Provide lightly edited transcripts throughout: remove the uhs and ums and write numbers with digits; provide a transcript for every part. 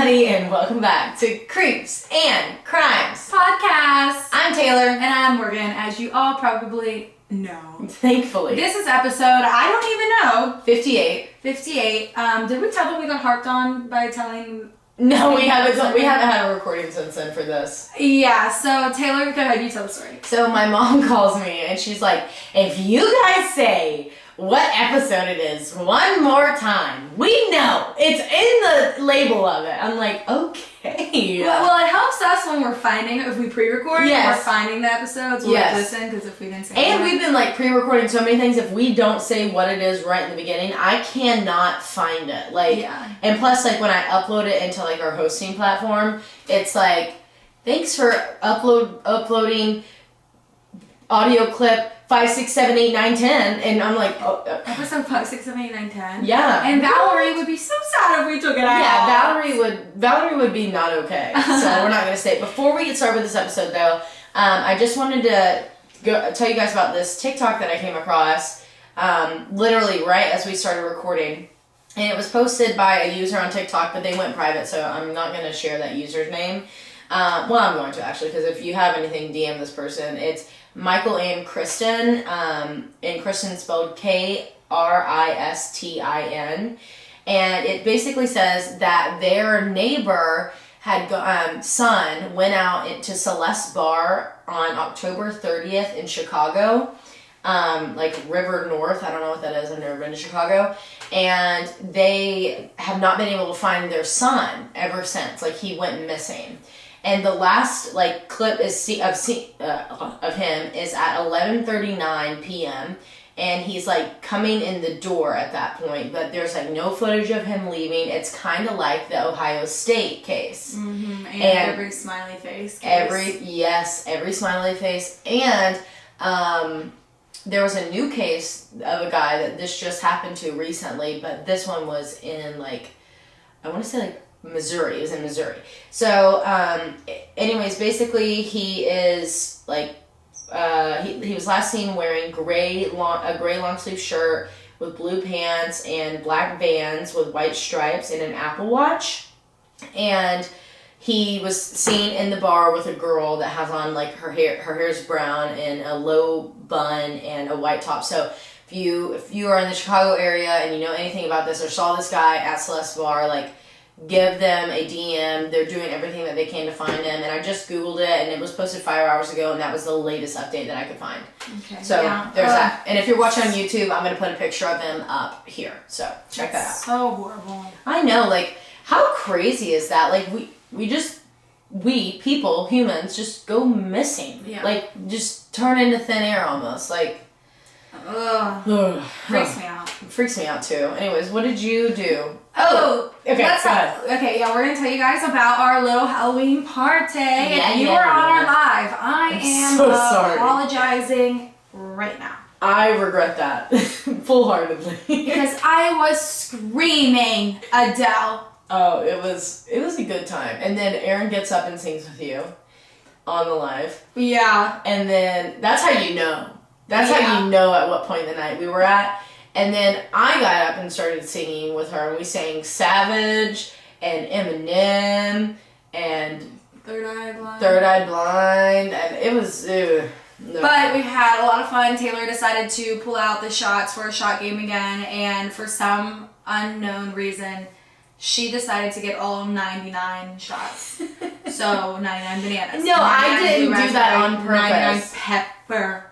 everybody, and welcome back to Creeps and Crimes Podcast. I'm Taylar. And I'm Morgan, as you all probably know. Thankfully. This is episode, I don't even know. 58. 58. Did we tell them we got harped on by telling... No, we haven't had a recording since then for this. Yeah, so Taylar, go ahead, you tell the story. So my mom calls me and she's like, if you guys say what episode it is one more time, we know. It's in the label of it. I'm like, okay. Well, it helps us when we're finding, if we pre-record, yes. we're finding the episodes, we'll listen, because if we didn't say and we've been like pre-recording so many things, if we don't say what it is right in the beginning, I cannot find it. Like, and plus, like, when I upload it into like our hosting platform, it's like, thanks for uploading audio clip 5, 6, 7, 8, 9, 10, and I'm like, episode 5, 6, 7, 8, 9, 10. Yeah. And Valerie would be so sad if we took it out. Yeah, Valerie would be not okay. So we're not gonna say it. Before we get started with this episode, though, I just wanted to tell you guys about this TikTok that I came across, literally right as we started recording, and it was posted by a user on TikTok, but they went private, so I'm not gonna share that user's name. Well, I'm going to actually, because if you have anything, DM this person. It's Michael and Kristen, and Kristen spelled Kristin, and it basically says that their neighbor had son went out to Celeste Bar on October 30th in Chicago, like River North. I don't know what that is. I've never been to Chicago, and they have not been able to find their son ever since. Like, he went missing. And the last like clip of him is at 11:39 p.m. and he's like coming in the door at that point, but there's like no footage of him leaving. It's kind of like the Ohio State case. Mm-hmm. And every smiley face case. Every smiley face. And there was a new case of a guy that this just happened to recently, but this one was in like, I want to say like Missouri. It was in Missouri. So, anyways, basically he is like, he was last seen wearing a gray long sleeve shirt with blue pants and black Vans with white stripes and an Apple Watch. And he was seen in the bar with a girl that has on like her hair's brown and a low bun and a white top. So if you are in the Chicago area and you know anything about this or saw this guy at Celeste Bar, like, give them a DM. They're doing everything that they can to find him. And I just Googled it, and it was posted 5 hours ago, and that was the latest update that I could find. Okay. So there's that. And if you're watching on YouTube, I'm going to put a picture of him up here. So check that out. So horrible. I know. Like, how crazy is that? Like, we people, humans, just go missing. Yeah. Like, just turn into thin air almost. Like, freaks me out. Freaks me out too. Anyways, what did you do? Oh, okay. Go ahead. Okay, yeah, we're gonna tell you guys about our little Halloween party. You were on our live. I am so sorry. Apologizing right now. I regret that full-heartedly because I was screaming Adele. Oh, it was a good time. And then Aaron gets up and sings with you on the live. Yeah. And then that's how you know. That's how you know at what point in the night we were at. And then I got up and started singing with her. And we sang Savage and Eminem and Third Eye Blind. And it was... But we had a lot of fun. Taylar decided to pull out the shots for a shot game again. And for some unknown reason, she decided to get all 99 shots. So 99 bananas. No, I didn't do that on purpose. 99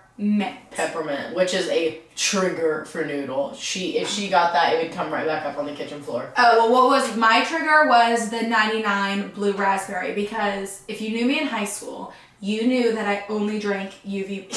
peppermint, which is a trigger for Noodle. If she got that, it would come right back up on the kitchen floor. Oh, well, what was my trigger was the 99 blue raspberry, because if you knew me in high school, you knew that I only drank UV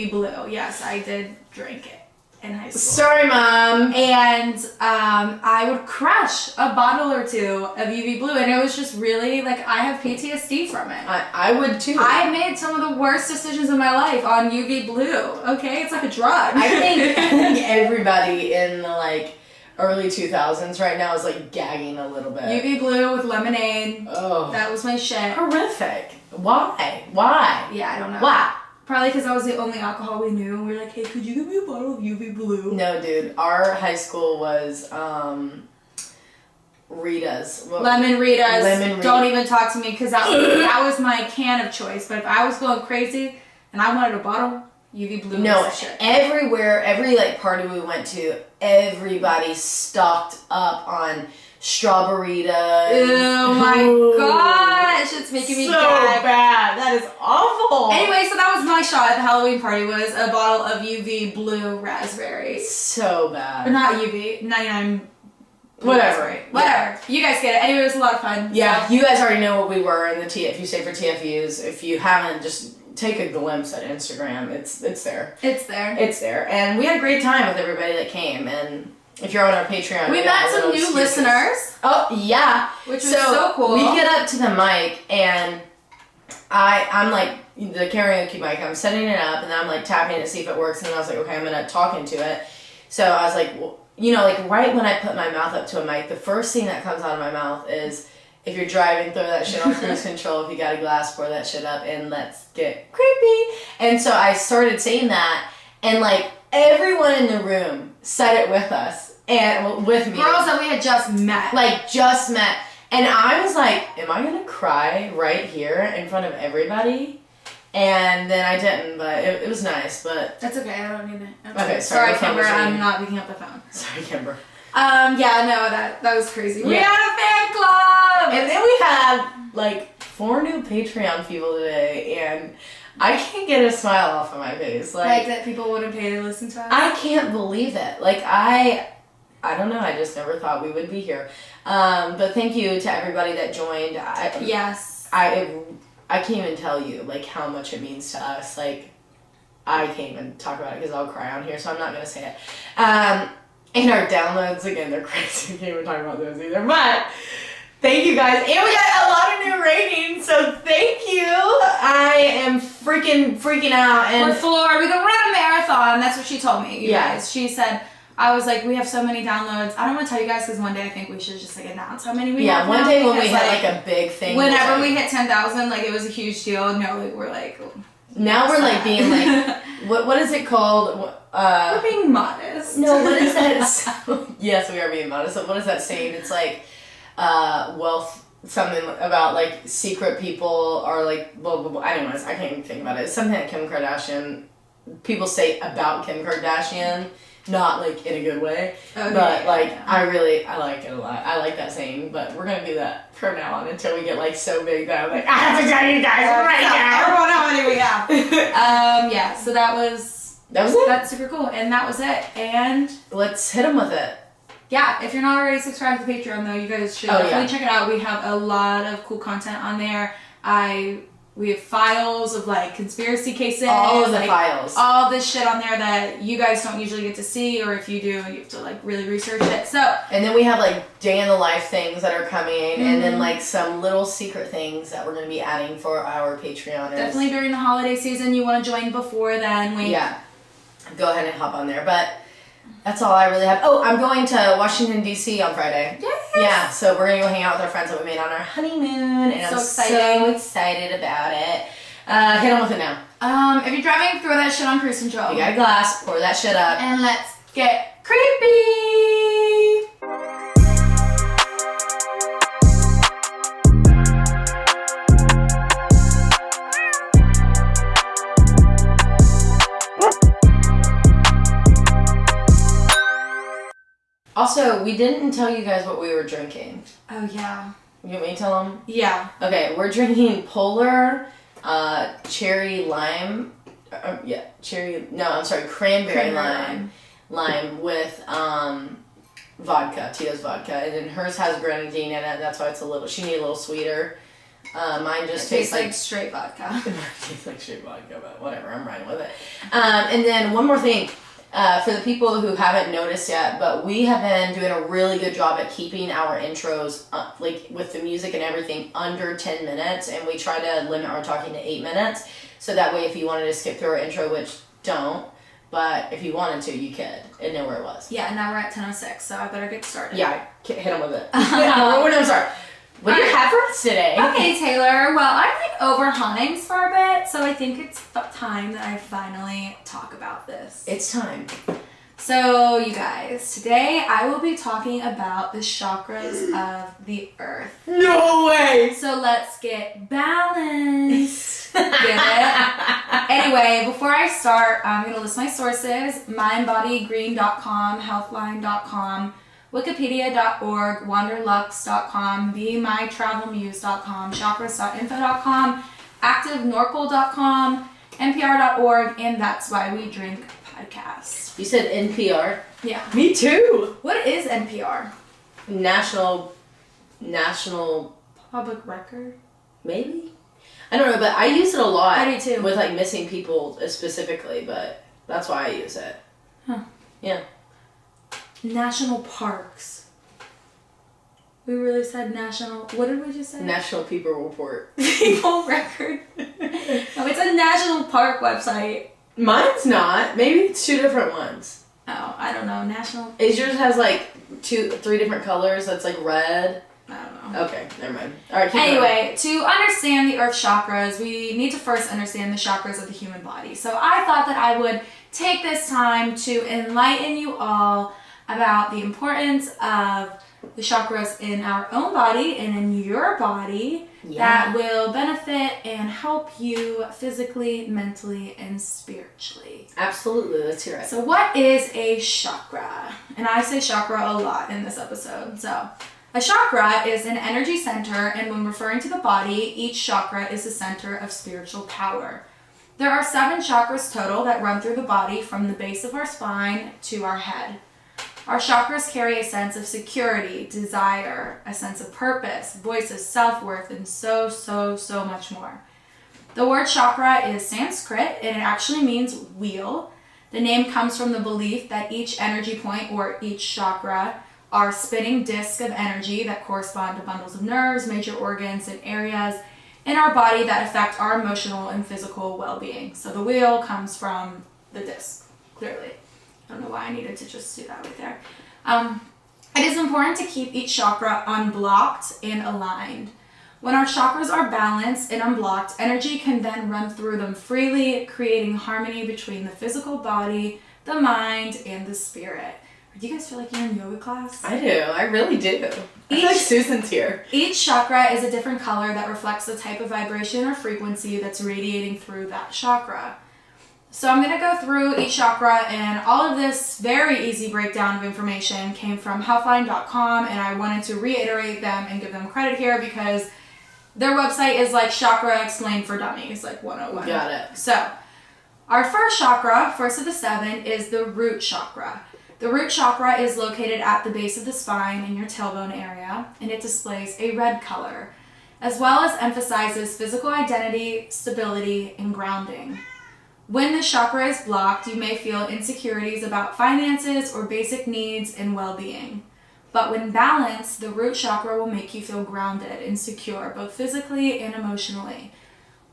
blue. Yes, I did drink it in high school. Sorry, Mom. And I would crush a bottle or two of UV blue, and it was just really, like, I have PTSD from it. I would too. I made some of the worst decisions in my life on UV blue, okay? It's like a drug. I think everybody in the, like, early 2000s right now is, like, gagging a little bit. UV blue with lemonade. Oh. That was my shit. Horrific. Why? Yeah, I don't know. Why? Probably because that was the only alcohol we knew. We were like, hey, could you give me a bottle of UV blue? No, dude. Our high school was, Ritas. Lemon Ritas. Lemon Ritas. Don't even talk to me because that was my can of choice. But if I was going crazy and I wanted a bottle, UV Blue. No, everywhere, every like party we went to, everybody stocked up on strawberries. Oh my gosh, it's making me so gag. bad. That is awful. Anyway, so that was my shot at the Halloween party, was a bottle of UV Blue Raspberry. So bad. Or not UV, 99. Whatever. Yeah. You guys get it. Anyway, it was a lot of fun. Yeah, so. you guys already know what we were in the if you stay for TFUs. If you haven't, just take a glimpse at Instagram. It's there. It's there. It's there. And we had a great time with everybody that came. And if you're on our Patreon, we met some new listeners. Oh, yeah. Which was so cool. We get up to the mic and I'm like, the karaoke mic, I'm setting it up and then I'm like tapping it to see if it works. And then I was like, okay, I'm going to talk into it. So I was like, well, you know, like right when I put my mouth up to a mic, the first thing that comes out of my mouth is, if you're driving, throw that shit on cruise control. If you got a glass, pour that shit up and let's get creepy. And so I started saying that and like everyone in the room said it with us and with me. Girls that we had just met. Like just met. And I was like, am I going to cry right here in front of everybody? And then I didn't, but it was nice, but... That's okay, I don't need it. Okay, sorry, Kimber, I'm not picking up the phone. Sorry, Kimber. Yeah, no, that was crazy. Yeah. We had a fan club! And then we had, like, 4 new Patreon people today, and I can't get a smile off of my face. Like that people wouldn't pay to listen to us? I can't believe it. Like, I don't know, I just never thought we would be here. But thank you to everybody that joined. Yes. I can't even tell you, like, how much it means to us. Like, I can't even talk about it because I'll cry on here, so I'm not going to say it. And our downloads, again, they're crazy. I can't even talk about those either. But thank you guys. And we got a lot of new ratings, so thank you. I am freaking out. And we're floored. We can run a marathon. That's what she told me, you guys. She said... I was like, we have so many downloads. I don't want to tell you guys because one day I think we should just like announce how many we have. Yeah, one day when we had like a big thing. Whenever we hit 10,000, like it was a huge deal. No, like, we're like. Now we're like being like, what is it called? We're being modest. No, what is that? Yes, we are being modest. So what is that saying? It's like wealth, something about like secret people or like blah blah blah. I don't know. I can't even think about it. It's something that Kim Kardashian. People say about Kim Kardashian. Not like in a good way, okay, but like I like it a lot. I like that saying, but we're gonna do that from now on until we get like so big that I'm like, I have to tell you guys right now. Everyone how many we have. Yeah, so that was it. That's super cool, and that was it. And let's hit them with it. Yeah, if you're not already subscribed to the Patreon though, you guys should definitely check it out. We have a lot of cool content on there. We have files of like conspiracy cases. All of the files. All this shit on there that you guys don't usually get to see, or if you do, you have to like really research it. So. And then we have like day in the life things that are coming, and then like some little secret things that we're going to be adding for our Patreoners. Definitely during the holiday season, you want to join before then. Yeah. Go ahead and hop on there, but. That's all I really have. Oh, I'm going to Washington, D.C. on Friday. Yes. Yeah, so we're going to go hang out with our friends that we made on our honeymoon. And I'm so excited about it. Hit on with it now. If you're driving, throw that shit on cruise control. You got a glass, pour that shit up. And let's get creepy! Also, we didn't tell you guys what we were drinking. Oh, yeah. You want me to tell them? Yeah. Okay, we're drinking Polar cherry lime. Cranberry lime with vodka, Tito's vodka. And then hers has grenadine in it. That's why it's she needs a little sweeter. Mine just tastes like straight vodka. It tastes like straight vodka, but whatever, I'm riding with it. And then one more thing. For the people who haven't noticed yet, but we have been doing a really good job at keeping our intros, like with the music and everything, under 10 minutes, and we try to limit our talking to 8 minutes, so that way if you wanted to skip through our intro, which don't, but if you wanted to, you could, and know where it was. Yeah, now we're at 10:06, so I better get started. Yeah, hit them with it. We're gonna start. What do you have for us today? Okay, Taylar. Well, I'm like over hauntings for a bit, so I think it's time that I finally talk about this. It's time. So, you guys, today I will be talking about the chakras of the earth. No way! So let's get balanced. Get it? Anyway, before I start, I'm going to list my sources. mindbodygreen.com, healthline.com, wikipedia.org, wanderlux.com, bemytravelmuse.com, chakras.info.com, activenorcal.com, npr.org, and That's Why We Drink podcast. You said NPR? Yeah. Me too! What is NPR? National... Public record? Maybe? I don't know, but I use it a lot. I do too. With like missing people specifically, but that's why I use it. Huh. Yeah. National parks. We really said national... What did we just say? National People Report. People record. No, it's a national park website. Mine's not. Maybe it's 2 different ones. Oh, I don't know. National... Is yours has like 3 different colors that's like red? I don't know. Okay, never mind. Alright, keep Anyway, to understand the earth chakras, we need to first understand the chakras of the human body. So I thought that I would take this time to enlighten you all about the importance of the chakras in our own body and in your body that will benefit and help you physically, mentally, and spiritually. Absolutely, let's hear it. So what is a chakra? And I say chakra a lot in this episode. So a chakra is an energy center, and when referring to the body, each chakra is the center of spiritual power. There are 7 chakras total that run through the body from the base of our spine to our head. Our chakras carry a sense of security, desire, a sense of purpose, voice of self-worth, and so much more. The word chakra is Sanskrit, and it actually means wheel. The name comes from the belief that each energy point, or each chakra, are spinning discs of energy that correspond to bundles of nerves, major organs, and areas in our body that affect our emotional and physical well-being. So the wheel comes from the disc, clearly. I don't know why I needed to just do that right there. It is important to keep each chakra unblocked and aligned. When our chakras are balanced and unblocked, energy can then run through them freely, creating harmony between the physical body, the mind, and the spirit. Do you guys feel like you're in yoga class? I do. I really do. I feel like Susan's here. Each chakra is a different color that reflects the type of vibration or frequency that's radiating through that chakra. So I'm going to go through each chakra, and all of this very easy breakdown of information came from healthline.com, and I wanted to reiterate them and give them credit here because their website is like Chakra Explained for Dummies, like 101. Got it. So our first chakra, first of the 7, is the root chakra. The root chakra is located at the base of the spine in your tailbone area, and it displays a red color, as well as emphasizes physical identity, stability, and grounding. When the chakra is blocked, you may feel insecurities about finances or basic needs and well-being. But when balanced, the root chakra will make you feel grounded and secure, both physically and emotionally.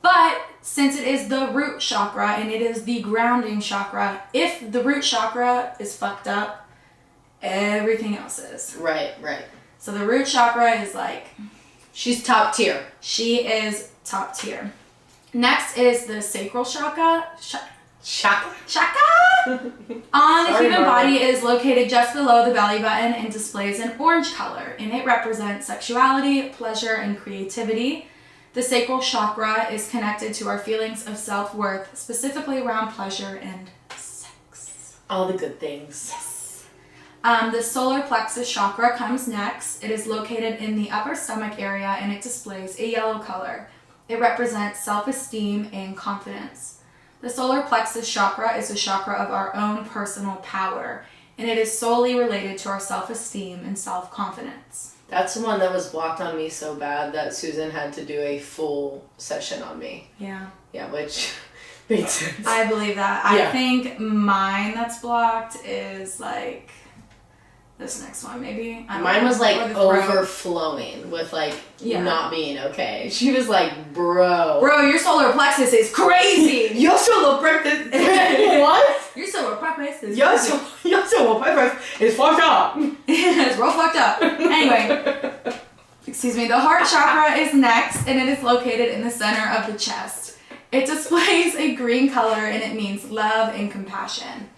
But since it is the root chakra and it is the grounding chakra, if the root chakra is fucked up, everything else is. Right. So the root chakra is like... She's top tier. She is top tier. Next is the sacral chakra. Chakra. On the human body is located just below the belly button and displays an orange color, and it represents sexuality, pleasure, and creativity. The sacral chakra is connected to our feelings of self-worth, specifically around pleasure and sex. All the good things. Yes. The solar plexus chakra comes next. It is located in the upper stomach area, and it displays a yellow color. It represents self-esteem and confidence. The solar plexus chakra is a chakra of our own personal power, and it is solely related to our self-esteem and self-confidence. That's the one that was blocked on me so bad that Susan had to do a full session on me. Yeah. Yeah, which made sense. I believe that. Yeah. I think mine that's blocked is like this next one, maybe. Mine was like overflowing with like not being okay. She was like, bro, your solar plexus is crazy. Your solar plexus. What? Your solar plexus is Your solar plexus is fucked up. It's real fucked up. Anyway, excuse me. The heart chakra is next, and it is located in the center of the chest. It displays a green color, and it means love and compassion.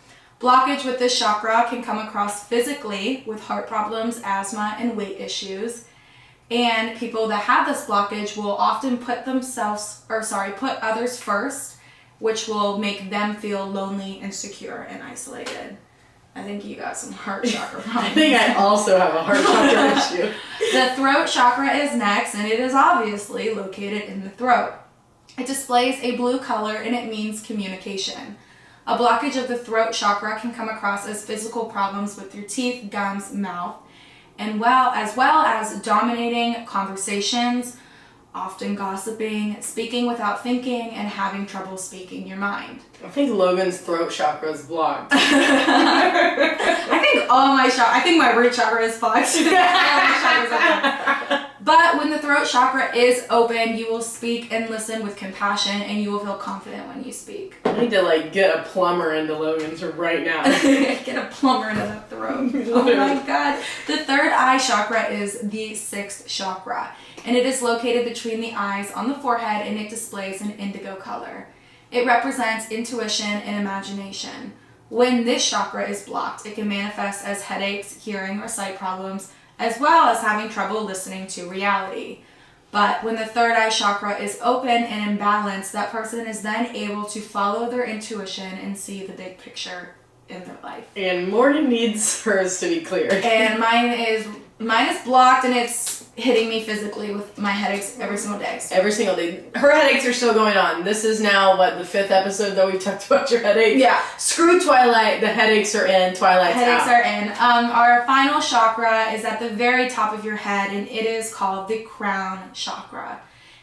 Blockage with this chakra can come across physically with heart problems, asthma, and weight issues. And people that have this blockage will often put others first, which will make them feel lonely, insecure, and isolated. I think you got some heart chakra problems. I think I also have a heart chakra issue. The throat chakra is next, and it is obviously located in the throat. It displays a blue color, and it means communication. A blockage of the throat chakra can come across as physical problems with your teeth, gums, mouth, and as well as dominating conversations, often gossiping, speaking without thinking, and having trouble speaking your mind. I think Logan's throat chakra is blocked. I think my root chakra is blocked. But when the throat chakra is open, you will speak and listen with compassion, and you will feel confident when you speak. I need to get a plumber into Logan's right now. Get a plumber into that throat. Oh my god. The third eye chakra is the sixth chakra, and it is located between the eyes on the forehead, and it displays an indigo color. It represents intuition and imagination. When this chakra is blocked, it can manifest as headaches, hearing or sight problems, as well as having trouble listening to reality. But when the third eye chakra is open and in balance, that person is then able to follow their intuition and see the big picture in their life. And Morgan needs hers to be clear. And mine is blocked, and it's hitting me physically with my headaches every single day. Every single day. Her headaches are still going on. This is now, the 5th episode that we talked about your headaches? Yeah. Screw Twilight. The headaches are in. Twilight's Headaches out. are in. Our final chakra is at the very top of your head, and it is called the crown chakra.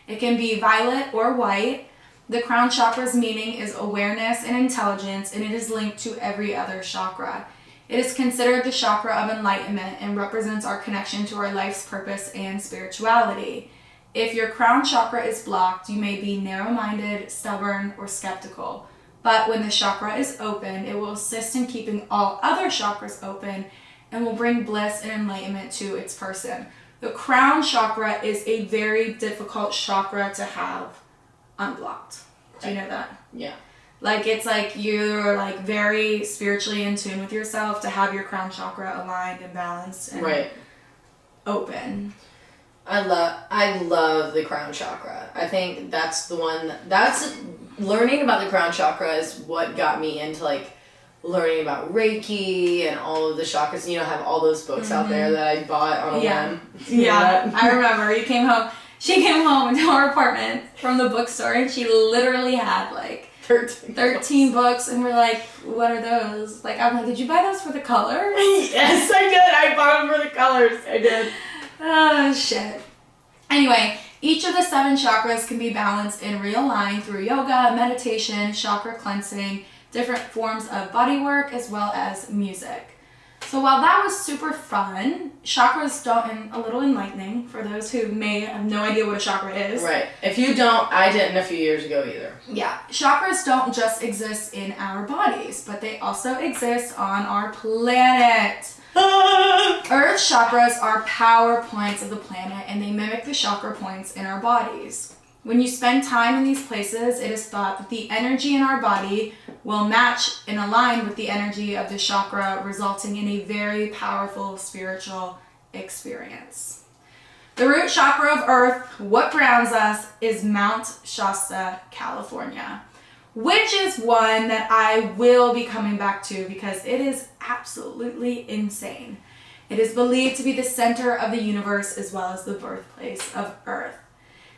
It can be violet or white. The crown chakra's meaning is awareness and intelligence, and it is linked to every other chakra. It is considered the chakra of enlightenment and represents our connection to our life's purpose and spirituality. If your crown chakra is blocked, you may be narrow-minded, stubborn, or skeptical. But when the chakra is open, it will assist in keeping all other chakras open and will bring bliss and enlightenment to its person. The crown chakra is a very difficult chakra to have unblocked. Do you know that? Yeah. It's you're very spiritually in tune with yourself to have your crown chakra aligned and balanced and open. I love the crown chakra. I think that's the one that's learning about the crown chakra is what got me into learning about Reiki and all of the chakras. I have all those books out there that I bought on a whim. Yeah. I remember she came home into our apartment from the bookstore, and she literally had 13 books, and we're like, what are those? I'm like, did you buy those for the colors? Yes, I did. I bought them for the colors. I did. Oh, shit. Anyway, each of the 7 chakras can be balanced and realigned through yoga, meditation, chakra cleansing, different forms of body work, as well as music. So while that was super fun, chakras and a little enlightening for those who may have no idea what a chakra is. Right. If you don't, I didn't a few years ago either. Yeah. Chakras don't just exist in our bodies, but they also exist on our planet. Earth chakras are power points of the planet, and they mimic the chakra points in our bodies. When you spend time in these places, it is thought that the energy in our body will match and align with the energy of the chakra, resulting in a very powerful spiritual experience. The root chakra of Earth, what grounds us, is Mount Shasta, California, which is one that I will be coming back to because it is absolutely insane. It is believed to be the center of the universe as well as the birthplace of Earth.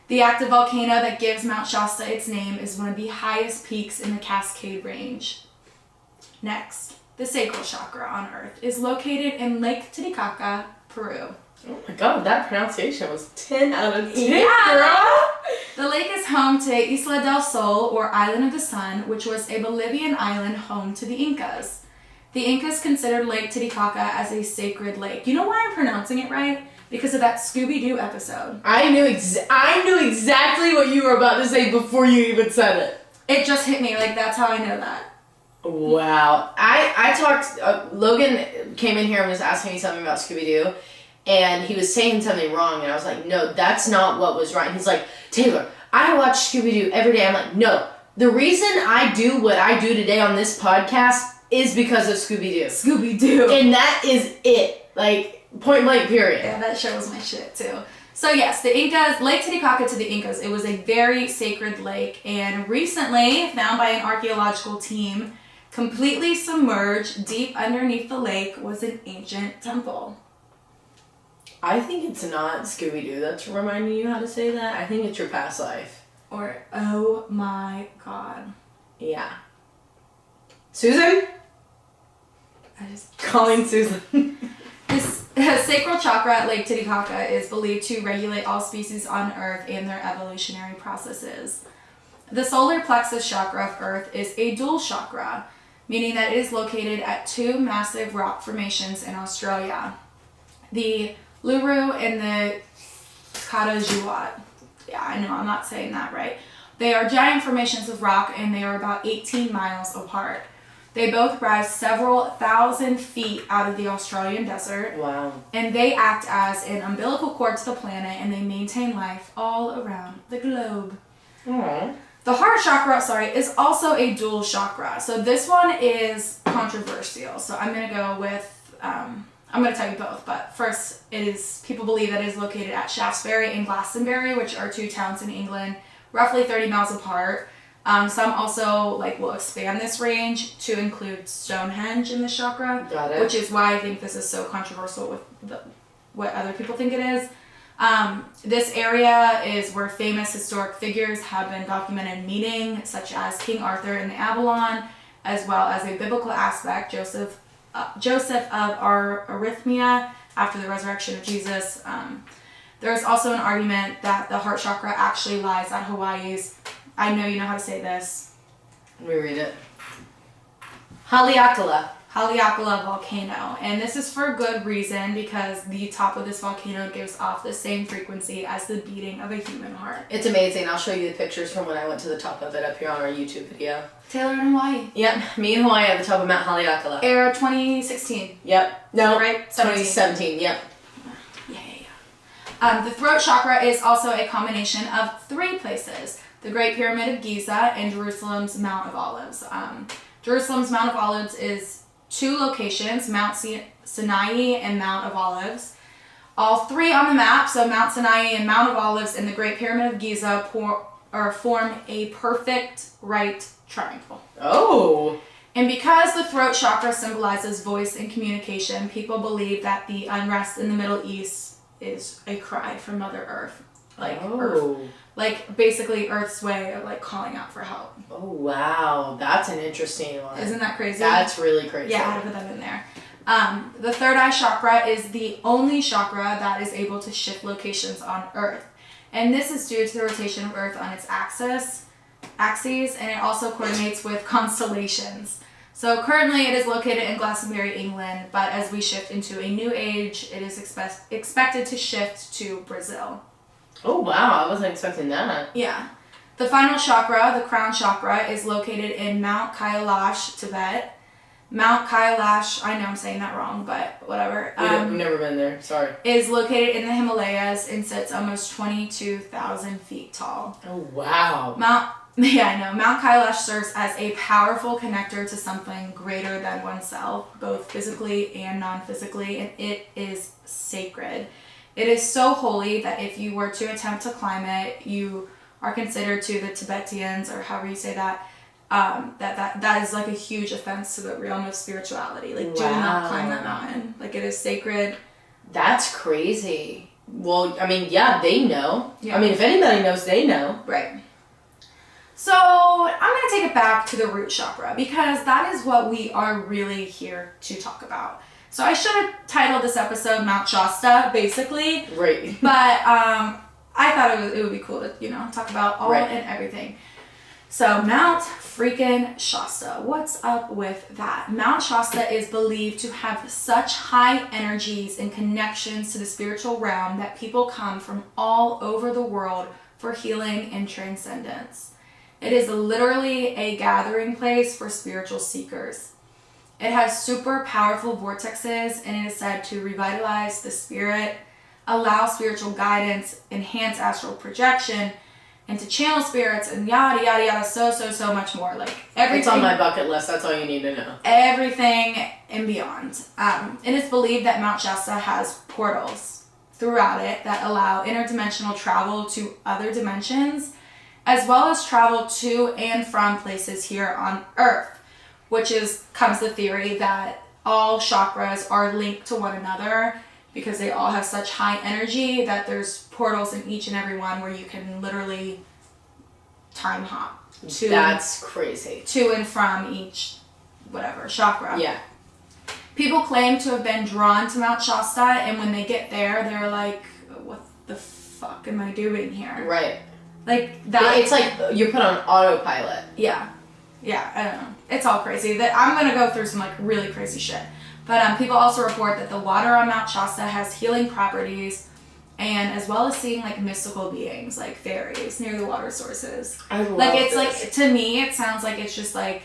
The active volcano that gives Mount Shasta its name is one of the highest peaks in the Cascade Range. Next, the sacral chakra on Earth is located in Lake Titicaca, Peru. Oh my god, that pronunciation was 10 out of 10, yeah. girl! The lake is home to Isla del Sol, or Island of the Sun, which was a Bolivian island home to the Incas. The Incas considered Lake Titicaca as a sacred lake. You know why I'm pronouncing it right? Because of that Scooby-Doo episode. I knew exactly what you were about to say before you even said it. It just hit me, that's how I know that. Wow. I talked, Logan came in here and was asking me something about Scooby-Doo, and he was saying something wrong, and I was like, no, that's not what was right. And he's like, Taylar, I watch Scooby-Doo every day. I'm like, no, the reason I do what I do today on this podcast is because of Scooby-Doo. Scooby-Doo. And that is it. Like, point blank, period. Yeah, that show was my shit too. So yes, the Incas, Lake Titicaca to the Incas, it was a very sacred lake, and recently found by an archaeological team, completely submerged deep underneath the lake was an ancient temple. I think it's not Scooby-Doo that's reminding you how to say that. I think it's your past life. Or, oh my god. Yeah. Susan? Calling Susan. This sacral chakra at Lake Titicaca is believed to regulate all species on Earth and their evolutionary processes. The solar plexus chakra of Earth is a dual chakra, meaning that it is located at two massive rock formations in Australia. The Luru and the Katajuat. Yeah, I know, I'm not saying that right. They are giant formations of rock, and they are about 18 miles apart. They both rise several thousand feet out of the Australian desert. Wow. And they act as an umbilical cord to the planet, and they maintain life all around the globe. Aww. The heart chakra, is also a dual chakra. So this one is controversial. So I'm going to go with, I'm going to tell you both. But first, people believe that it is located at Shaftesbury and Glastonbury, which are two towns in England, roughly 30 miles apart. Some also will expand this range to include Stonehenge in the chakra. Got it. Which is why I think this is so controversial with what other people think it is. This area is where famous historic figures have been documented meeting, such as King Arthur in the Avalon, as well as a biblical aspect, Joseph of Arimathea after the resurrection of Jesus. There's also an argument that the heart chakra actually lies at Hawaii's, I know you know how to say this. Let me read it. Haleakala volcano. And this is for good reason, because the top of this volcano gives off the same frequency as the beating of a human heart. It's amazing. I'll show you the pictures from when I went to the top of it up here on our YouTube video. Taylar in Hawaii. Yep, me in Hawaii at the top of Mount Haleakala. Era 2016. Yep. No, right? 2017, yep. Yeah. The throat chakra is also a combination of three places: the Great Pyramid of Giza and Jerusalem's Mount of Olives. Jerusalem's Mount of Olives is two locations, Mount Sinai and Mount of Olives. All three on the map, so Mount Sinai and Mount of Olives and the Great Pyramid of Giza form a perfect right triangle. Oh. And because the throat chakra symbolizes voice and communication, people believe that the unrest in the Middle East is a cry from Mother Earth. Earth. Basically Earth's way of calling out for help. Oh wow, that's an interesting one. Isn't that crazy? That's really crazy. Yeah, I had to put that in there. The third eye chakra is the only chakra that is able to shift locations on Earth. And this is due to the rotation of Earth on its axes, and it also coordinates with constellations. So currently it is located in Glastonbury, England, but as we shift into a new age, it is expected to shift to Brazil. Oh wow, I wasn't expecting that. Yeah. The final chakra, the crown chakra, is located in Mount Kailash, Tibet. Mount Kailash, I know I'm saying that wrong, but whatever. We've never been there, sorry. Is located in the Himalayas and sits almost 22,000 feet tall. Oh wow. Mount Kailash serves as a powerful connector to something greater than oneself, both physically and non-physically, and it is sacred. It is so holy that if you were to attempt to climb it, you are considered to the Tibetans, or however you say that, that is a huge offense to the realm of spirituality. Do not climb that mountain. It is sacred. That's crazy. Well, yeah, they know. Yeah. If anybody knows, they know. Right. So I'm going to take it back to the root chakra, because that is what we are really here to talk about. So I should have titled this episode Mount Shasta, basically. Right. But I thought it would be cool to, talk about all and everything. So Mount freaking Shasta. What's up with that? Mount Shasta is believed to have such high energies and connections to the spiritual realm that people come from all over the world for healing and transcendence. It is literally a gathering place for spiritual seekers. It has super powerful vortexes, and it is said to revitalize the spirit, allow spiritual guidance, enhance astral projection, and to channel spirits and yada yada yada, so much more. Like everything. It's on my bucket list. That's all you need to know. Everything and beyond. It is believed that Mount Shasta has portals throughout it that allow interdimensional travel to other dimensions, as well as travel to and from places here on Earth, which comes the theory that all chakras are linked to one another because they all have such high energy that there's portals in each and every one where you can literally time hop to. That's crazy. To and from each whatever chakra. Yeah. People claim to have been drawn to Mount Shasta, and when they get there, they're like, "What the fuck am I doing here?" Right. Like that. It's like you're put on autopilot. Yeah. Yeah, I don't know. It's all crazy. I'm going to go through some like really crazy shit. But people also report that the water on Mount Shasta has healing properties, and as well as seeing like mystical beings like fairies near the water sources. I love like it's this. like, to me it sounds like it's just like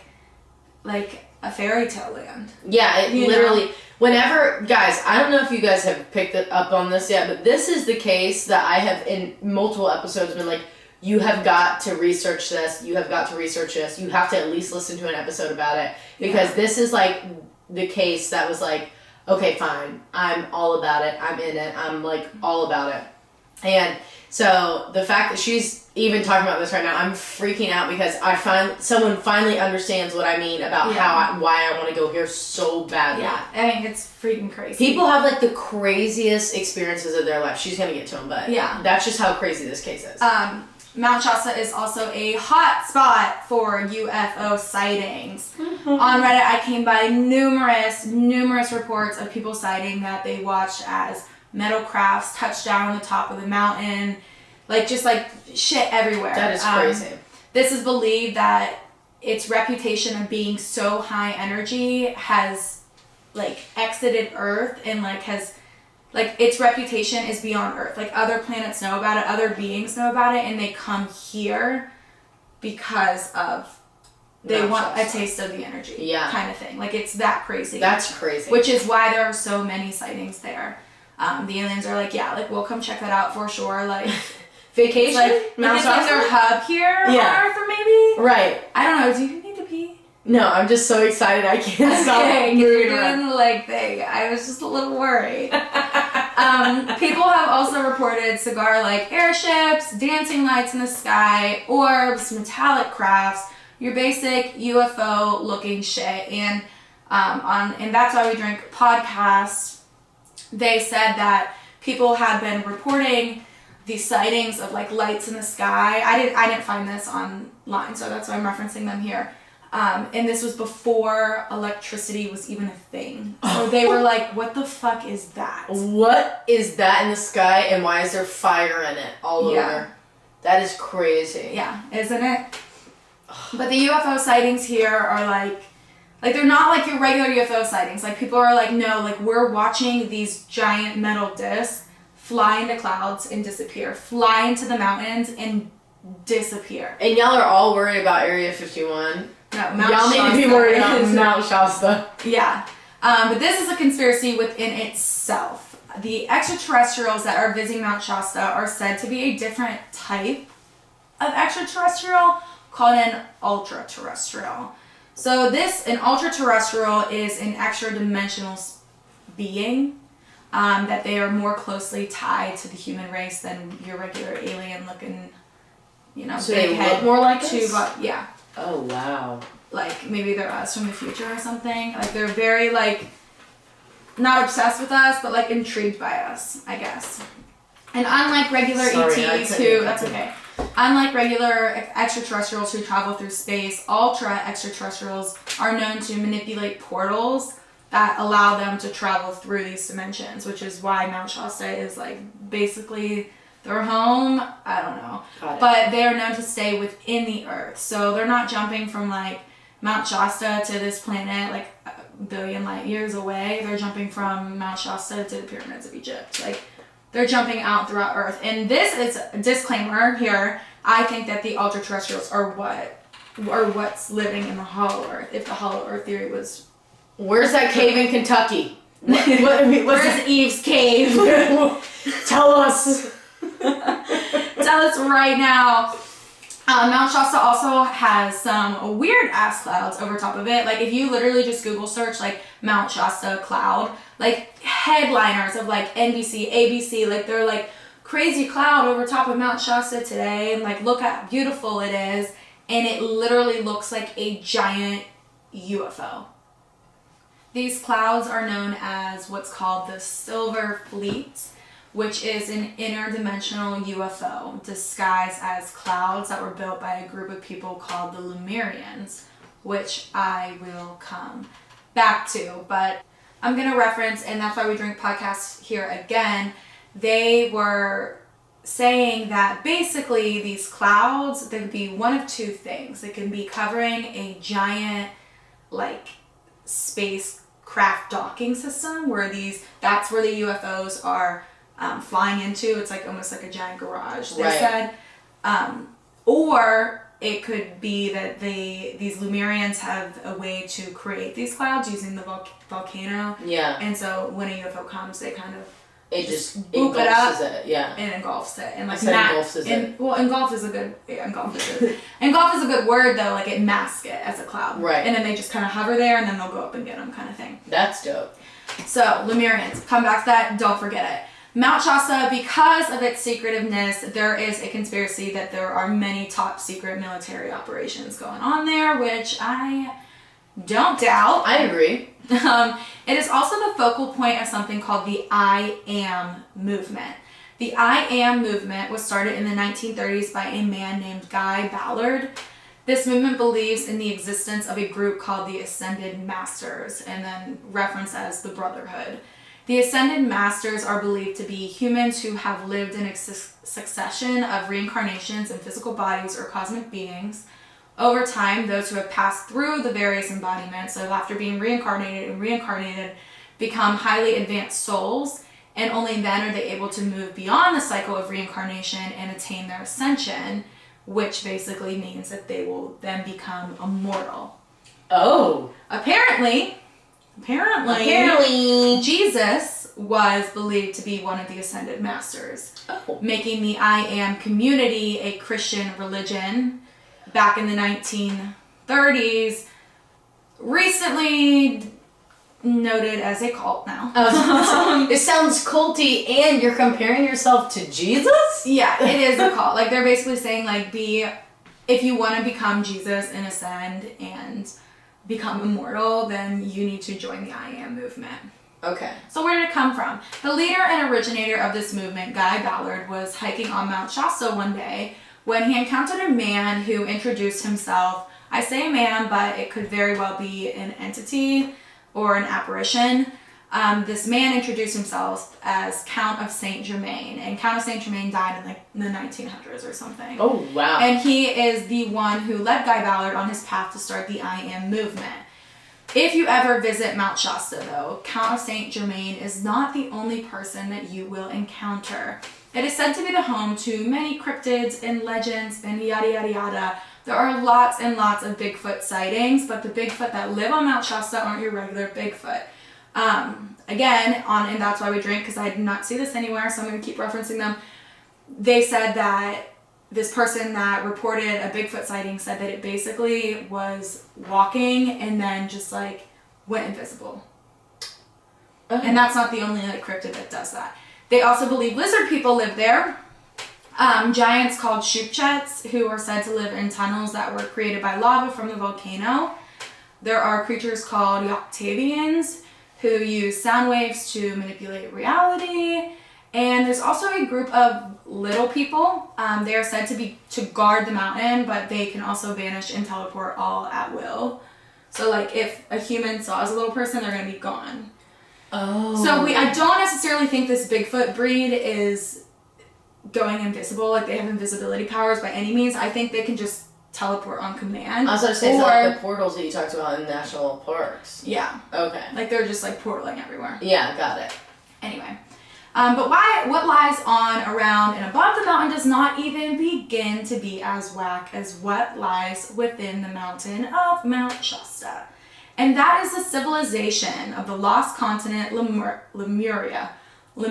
a fairy tale land. Yeah, it literally. Whenever, guys, I don't know if you guys have picked it up on this yet, but this is the case that I have in multiple episodes been like, you have got to research this. You have got to research this. You have to at least listen to an episode about it, because this is like the case that was like, okay, fine, I'm all about it. I'm in it. I'm like all about it. And so the fact that she's even talking about this right now, I'm freaking out because someone finally understands what I mean about why I want to go here so badly. Yeah, I mean, it's freaking crazy. People have like the craziest experiences of their life. She's gonna get to them, but that's just how crazy this case is. Mount Shasta is also a hot spot for UFO sightings. On Reddit, I came by numerous reports of people citing that they watched as metal crafts touched down on the top of the mountain, like just like shit everywhere. That is crazy. This is believed that its reputation of being so high energy has like exited Earth and like has. Like, its reputation is beyond Earth. Like, other planets know about it, other beings know about it, and they come here because of, they want a taste of the energy kind of thing. Like, it's that crazy. That's crazy. Which is why there are so many sightings there. The aliens are like, yeah, like, we'll come check that out for sure. Like, vacation? Like it's like their hub here on Earth, or maybe? Right. I don't know. Do you need to pee? No, I'm just so excited I can't stop moving around. Doing the leg thing. I was just a little worried. People have also reported cigar-like airships, dancing lights in the sky, orbs, metallic crafts, your basic UFO-looking shit. And and That's Why We Drink podcast, they said that people had been reporting these sightings of like lights in the sky. I didn't find this online, so that's why I'm referencing them here. And this was before electricity was even a thing. So they were like, what the fuck is that? What is that in the sky, and why is there fire in it all over? That is crazy. Yeah, isn't it? But the UFO sightings here are like they're not like your regular UFO sightings. Like, people are like, no, like, we're watching these giant metal discs fly into clouds and disappear, fly into the mountains and disappear. And y'all are all worried about Area 51. No, y'all need to be worried about Mount Shasta. Yeah. But this is a conspiracy within itself. The extraterrestrials that are visiting Mount Shasta are said to be a different type of extraterrestrial called an ultra-terrestrial. So an ultra-terrestrial is an extra-dimensional being that they are more closely tied to the human race than your regular alien-looking, so big they head. Look more like us? Yeah. Oh, wow. Like, maybe they're us from the future or something. Like, they're very, like, not obsessed with us, but, like, intrigued by us, I guess. And unlike regular ETs that's okay. Unlike regular extraterrestrials who travel through space, ultra-extraterrestrials are known to manipulate portals that allow them to travel through these dimensions, which is why Mount Shasta is, like, basically their home. I don't know. But they are known to stay within the Earth. So they're not jumping from, like, Mount Shasta to this planet, like, a billion light years away. They're jumping from Mount Shasta to the pyramids of Egypt. Like, they're jumping out throughout Earth. And this is a disclaimer here. I think that the ultra-terrestrials are what's living in the hollow Earth. If the hollow Earth theory was... Where's that cave in Kentucky? Where's Eve's cave? Tell us. Tell us right now. Mount Shasta also has some weird ass clouds over top of it. Like if you literally just Google search like Mount Shasta cloud, like headliners of like NBC, ABC, like they're like crazy cloud over top of Mount Shasta today, and like look how beautiful it is, and it literally looks like a giant UFO. These clouds are known as what's called the Silver Fleet, which is an interdimensional UFO disguised as clouds that were built by a group of people called the Lemurians, which I will come back to. But I'm going to reference, and that's why we drink podcasts here again, they were saying that basically these clouds, they could be one of two things. They can be covering a giant, like, spacecraft docking system where that's where the UFOs are flying into. It's like almost like a giant garage, they said. Or it could be that these Lemurians have a way to create these clouds using the volcano. Yeah. And so when a UFO comes, they kind of boop it up and engulfs it. And like engulfs is it. Well, engulf is a good word though. Like it masks it as a cloud. Right. And then they just kind of hover there, and then they'll go up and get them, kind of thing. That's dope. So Lemurians, come back to that. Don't forget it. Mount Shasta, because of its secretiveness, there is a conspiracy that there are many top secret military operations going on there, which I don't doubt. I agree. It is also the focal point of something called the I Am movement. The I Am movement was started in the 1930s by a man named Guy Ballard. This movement believes in the existence of a group called the Ascended Masters, and then referenced as the Brotherhood. The Ascended Masters are believed to be humans who have lived in a succession of reincarnations in physical bodies or cosmic beings. Over time, those who have passed through the various embodiments, so after being reincarnated, become highly advanced souls, and only then are they able to move beyond the cycle of reincarnation and attain their ascension, which basically means that they will then become immortal. Oh. Apparently, Jesus was believed to be one of the Ascended Masters, making the I Am community a Christian religion back in the 1930s, recently noted as a cult now. It sounds culty, and you're comparing yourself to Jesus? Yeah, it is a cult. Like, they're basically saying, like, if you want to become Jesus and ascend and become immortal, then you need to join the I Am movement. Okay. So where did it come from? The leader and originator of this movement, Guy Ballard, was hiking on Mount Shasta one day when he encountered a man who introduced himself. I say man, but it could very well be an entity or an apparition. This man introduced himself as Count of Saint Germain, and Count of Saint Germain died in like the 1900s or something. Oh, wow. And he is the one who led Guy Ballard on his path to start the I Am movement. If you ever visit Mount Shasta, though, Count of Saint Germain is not the only person that you will encounter. It is said to be the home to many cryptids and legends and yada yada yada. There are lots and lots of Bigfoot sightings, but the Bigfoot that live on Mount Shasta aren't your regular Bigfoot. And that's why we drink, because I did not see this anywhere, so I'm going to keep referencing them. They said that this person that reported a Bigfoot sighting said that it basically was walking and then just like went invisible. Okay. And that's not the only like cryptid that does that. They also believe lizard people live there. Giants called Shupchets, who are said to live in tunnels that were created by lava from the volcano. There are creatures called Octavians, who use sound waves to manipulate reality. And there's also a group of little people. They are said to guard the mountain, but they can also vanish and teleport all at will. So like if a human saw as a little person, they're going to be gone. Oh. So I don't necessarily think this Bigfoot breed is going invisible, like they have invisibility powers by any means. I think they can just teleport on command. I was going to say, like the portals that you talked about in national parks. Yeah. Okay. Like they're just like portaling everywhere. Yeah, got it. Anyway. But what lies on, around, and above the mountain does not even begin to be as whack as what lies within the mountain of Mount Shasta. And that is the civilization of the lost continent Lemuria. What?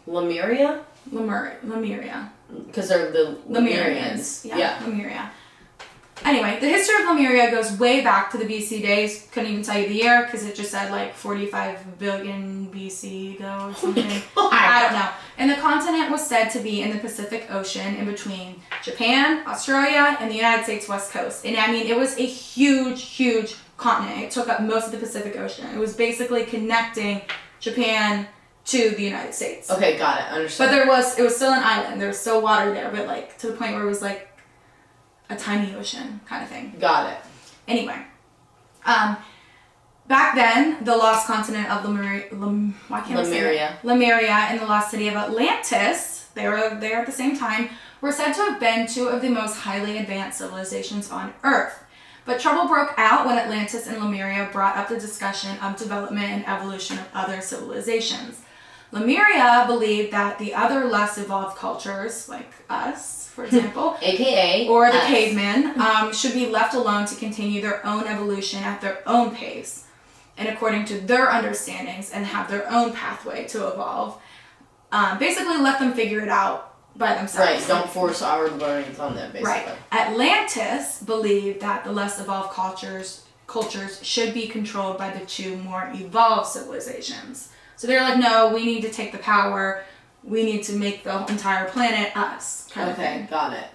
Lemuria? Lemuria. Because they're the Lemurians. Yeah. Lemuria. Anyway, the history of Lemuria goes way back to the BC days. Couldn't even tell you the year because it just said like 45 billion BC ago or something. I don't know. And the continent was said to be in the Pacific Ocean in between Japan, Australia, and the United States West Coast. And I mean, it was a huge, huge continent. It took up most of the Pacific Ocean. It was basically connecting Japan to the United States. Okay, got it. Understood. But it was still an island. There was still water there, but like to the point where it was like a tiny ocean kind of thing. Got it. Anyway, back then, the lost continent of Lemuria and the lost city of Atlantis, they were there at the same time, were said to have been two of the most highly advanced civilizations on Earth. But trouble broke out when Atlantis and Lemuria brought up the discussion of development and evolution of other civilizations. Lemuria believed that the other less evolved cultures, like us, for example, AKA, or the cavemen, should be left alone to continue their own evolution at their own pace and according to their understandings and have their own pathway to evolve. Basically, let them figure it out by themselves. Right, don't force our learnings on them, basically. Right. Atlantis believed that the less evolved cultures should be controlled by the two more evolved civilizations. So they're like, no, we need to take the power. We need to make the entire planet us. Okay, got it.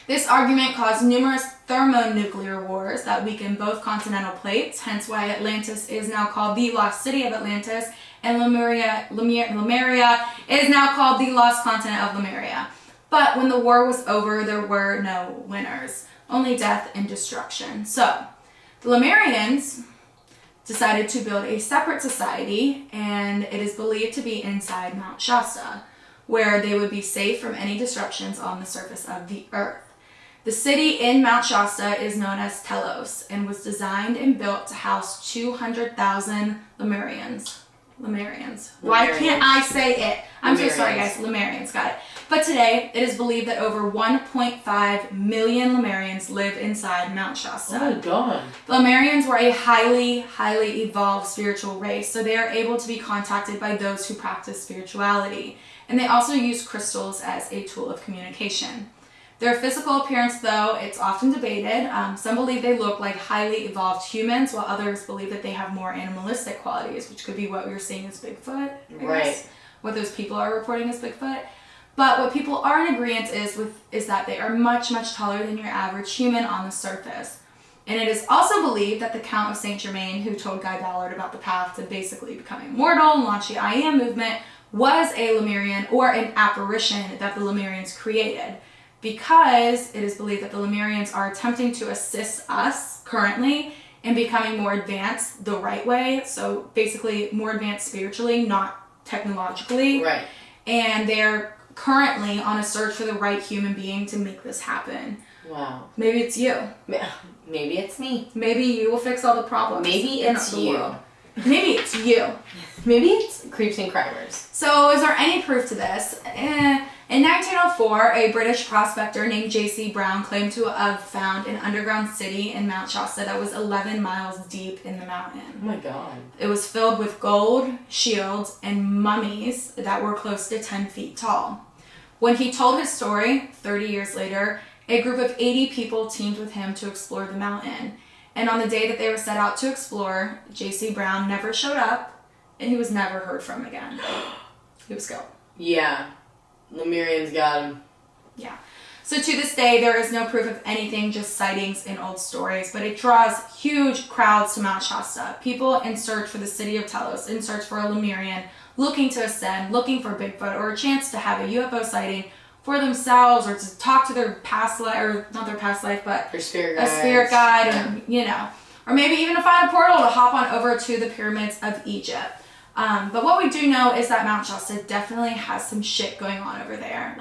This argument caused numerous thermonuclear wars that weakened both continental plates, hence why Atlantis is now called the Lost City of Atlantis, and Lemuria is now called the Lost Continent of Lemuria. But when the war was over, there were no winners, only death and destruction. So, the Lemurians decided to build a separate society, and it is believed to be inside Mount Shasta, where they would be safe from any disruptions on the surface of the earth. The city in Mount Shasta is known as Telos and was designed and built to house 200,000 Lemurians. Why can't I say it? I'm so sorry, guys. Lemurians, got it. But today, it is believed that over 1.5 million Lemurians live inside Mount Shasta. Oh my god. The Lemurians were a highly, highly evolved spiritual race, so they are able to be contacted by those who practice spirituality. And they also use crystals as a tool of communication. Their physical appearance, though, it's often debated. Some believe they look like highly evolved humans, while others believe that they have more animalistic qualities, which could be what we were seeing as Bigfoot, I guess. What those people are reporting as Bigfoot. But what people are in agreement is that they are much, much taller than your average human on the surface. And it is also believed that the Count of Saint Germain, who told Guy Ballard about the path to basically becoming immortal and launch the I Am movement, was a Lemurian or an apparition that the Lemurians created. Because it is believed that the Lemurians are attempting to assist us currently in becoming more advanced the right way. So basically more advanced spiritually, not technologically. Right. And they're currently on a search for the right human being to make this happen. Wow. Maybe it's you. Maybe it's me. Maybe you will fix all the problems. Maybe it's the you. World. Maybe it's you. Maybe it's creeps and crimers. So is there any proof to this? In 1904, a British prospector named J.C. Brown claimed to have found an underground city in Mount Shasta that was 11 miles deep in the mountain. Oh my god. It was filled with gold, shields, and mummies that were close to 10 feet tall. When he told his story, 30 years later, a group of 80 people teamed with him to explore the mountain. And on the day that they were set out to explore, J.C. Brown never showed up, and he was never heard from again. He was killed. Yeah. Lemurians got him. Yeah. So to this day, there is no proof of anything, just sightings and old stories, but it draws huge crowds to Mount Shasta. People in search for the city of Telos, in search for a Lemurian, looking to ascend, looking for Bigfoot, or a chance to have a UFO sighting for themselves, or to talk to their past life, or not their past life, but their spirit a spirit guide, yeah. Or maybe even to find a portal to hop on over to the pyramids of Egypt. But what we do know is that Mount Shasta definitely has some shit going on over there.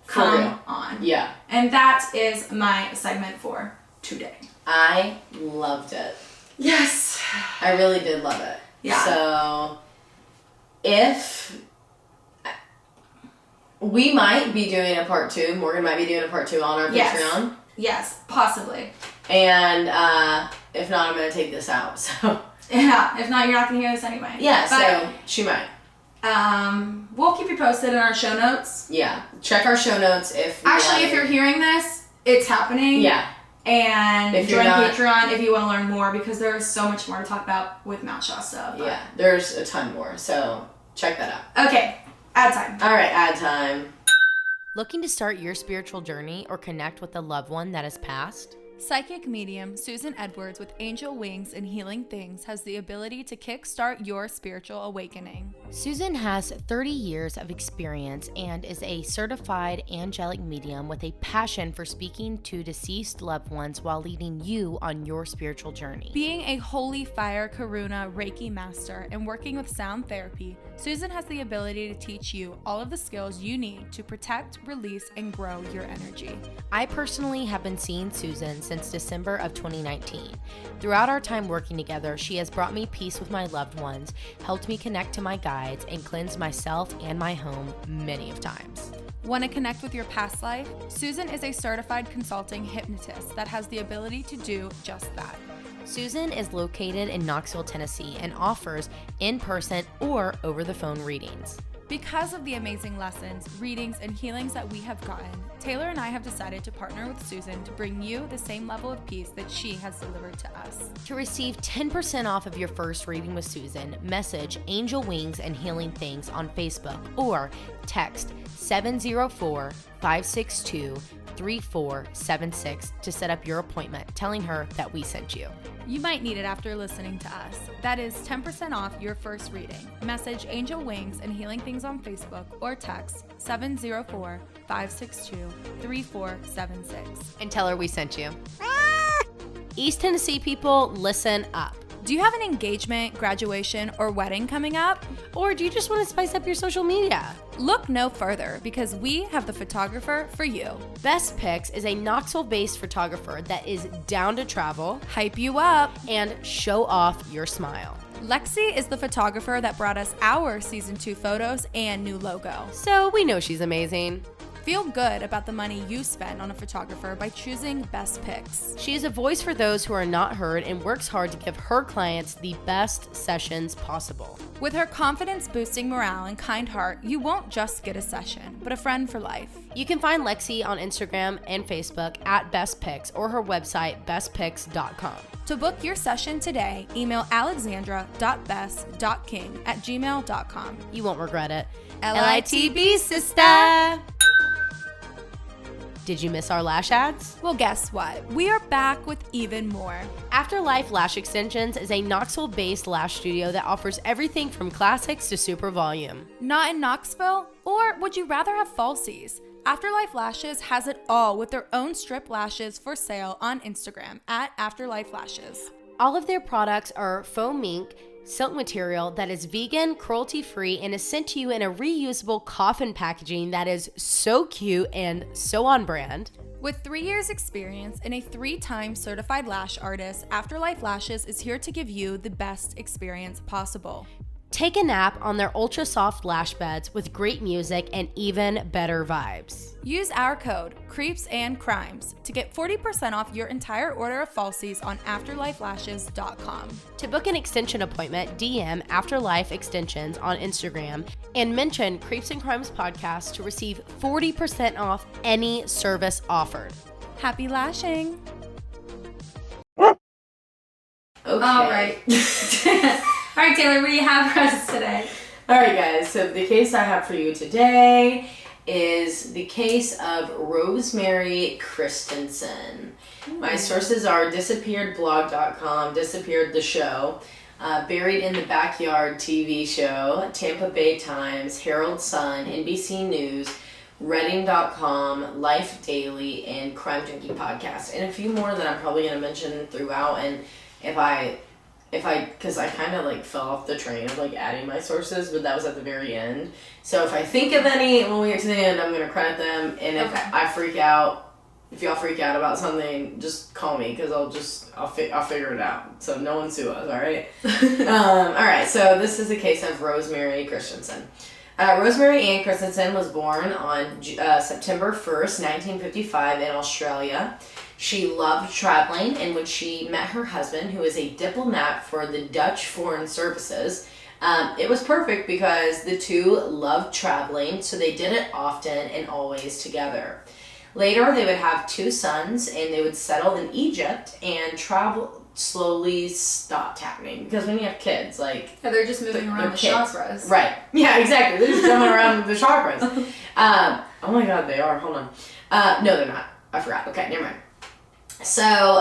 Come on. Yeah. And that is my segment for today. I loved it. Yes. I really did love it. Yeah. So, if we might be doing a part 2, Morgan might be doing a part 2 on our Patreon. Yes, possibly. And if not, I'm going to take this out, so... Yeah, if not, you're not going to hear this anyway. Yeah, so she might. We'll keep you posted in our show notes. Yeah. Check our show notes if... Actually, if you're hearing this, it's happening. Yeah. And join Patreon if you want to learn more, because there's so much more to talk about with Mount Shasta. But. Yeah, there's a ton more, so check that out. Okay, ad time. All right, ad time. Looking to start your spiritual journey or connect with a loved one that has passed? Psychic medium Susan Edwards with Angel Wings and Healing Things has the ability to kickstart your spiritual awakening. Susan has 30 years of experience and is a certified angelic medium with a passion for speaking to deceased loved ones while leading you on your spiritual journey. Being a holy fire karuna Reiki master and working with sound therapy, Susan has the ability to teach you all of the skills you need to protect, release, and grow your energy. I personally have been seeing Susan since December of 2019. Throughout our time working together, she has brought me peace with my loved ones, helped me connect to my guides, and cleansed myself and my home many of times. Want to connect with your past life? Susan is a certified consulting hypnotist that has the ability to do just that. Susan is located in Knoxville, Tennessee, and offers in-person or over-the-phone readings. Because of the amazing lessons, readings, and healings that we have gotten, Taylar and I have decided to partner with Susan to bring you the same level of peace that she has delivered to us. To receive 10% off of your first reading with Susan, message Angel Wings and Healing Things on Facebook or text 704-562-3476 to set up your appointment, telling her that we sent you. You might need it after listening to us. That is 10% off your first reading. Message Angel Wings and Healing Things on Facebook or text 704-562-3476. And tell her we sent you. East Tennessee people, listen up. Do you have an engagement, graduation, or wedding coming up? Or do you just want to spice up your social media? Look no further, because we have the photographer for you. Bess Pics is a Knoxville-based photographer that is down to travel, hype you up, and show off your smile. Lexi is the photographer that brought us our season 2 photos and new logo. So we know she's amazing. Feel good about the money you spend on a photographer by choosing Bess Pics. She is a voice for those who are not heard and works hard to give her clients the best sessions possible. With her confidence-boosting morale and kind heart, you won't just get a session, but a friend for life. You can find Lexi on Instagram and Facebook at Bess Pics or her website, besspics.com. To book your session today, email alexandra.bess.king@gmail.com. You won't regret it. LITB, sister! Did you miss our lash ads? Well, guess what? We are back with even more. Afterlife Lash Extensions is a Knoxville-based lash studio that offers everything from classics to super volume. Not in Knoxville? Or would you rather have falsies? Afterlife Lashes has it all with their own strip lashes for sale on Instagram at Afterlife Lashes. All of their products are faux mink, silk material that is vegan, cruelty-free, and is sent to you in a reusable coffin packaging that is so cute and so on brand. With 3 years experience and a 3-time certified lash artist, Afterlife Lashes is here to give you the best experience possible. Take a nap on their ultra soft lash beds with great music and even better vibes. Use our code CREEPSANDCRIMES to get 40% off your entire order of falsies on afterlifelashes.com. To book an extension appointment, DM Afterlife Extensions on Instagram and mention Creeps and Crimes Podcast to receive 40% off any service offered. Happy lashing! Okay. All right. All right, Taylar, what do you have for us today? All right, guys. So the case I have for you today is the case of Rosemary Christensen. My sources are disappearedblog.com, Disappeared the Show, Buried in the Backyard TV show, Tampa Bay Times, Herald Sun, NBC News, Reading.com, Life Daily, and Crime Junkie Podcast, and a few more that I'm probably going to mention throughout. And because I kind of like fell off the train of like adding my sources, but that was at the very end. So if I think of any when we get to the end, I'm going to credit them. And if I freak out, if y'all freak out about something, just call me because I'll figure it out. So no one sue us, all right? All right, so this is the case of Rosemary Christensen. Rosemary Ann Christensen was born on September 1st, 1955 in Australia. She loved traveling, and when she met her husband, who is a diplomat for the Dutch Foreign Services, It was perfect because the two loved traveling, so they did it often and always together. Later, they would have 2 sons, and they would settle in Egypt, and travel slowly stopped happening. Because when you have kids, like... Yeah, they're just moving around the chakras. Right. Yeah, exactly. They're just jumping around the chakras. Oh my god, they are. Hold on. No, they're not. I forgot. Okay, never mind. So,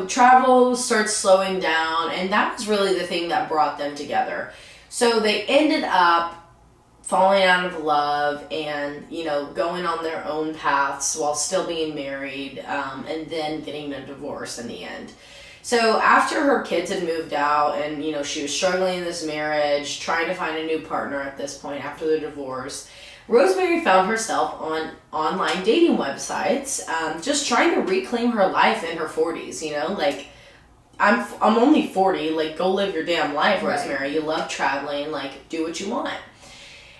travel starts slowing down, and that was really the thing that brought them together. So they ended up falling out of love and, going on their own paths while still being married, and then getting a divorce in the end. So after her kids had moved out and, she was struggling in this marriage, trying to find a new partner at this point after the divorce, Rosemary found herself on online dating websites, just trying to reclaim her life in her 40s, like, I'm only 40, like, go live your damn life, Rosemary. Right. You love traveling, like, do what you want.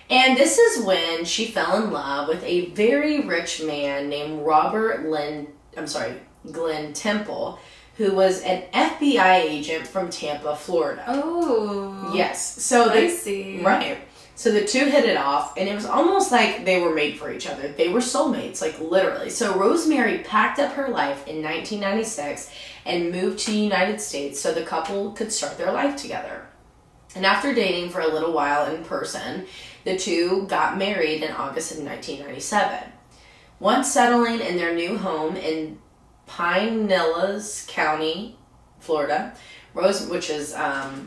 And this is when she fell in love with a very rich man named Glenn Temple, who was an FBI agent from Tampa, Florida. Oh. Yes. So I see. Right. So the two hit it off, and it was almost like they were made for each other. They were soulmates, like literally. So Rosemary packed up her life in 1996 and moved to the United States so the couple could start their life together. And after dating for a little while in person, the two got married in August of 1997. Once settling in their new home in Pinellas County, Florida, which is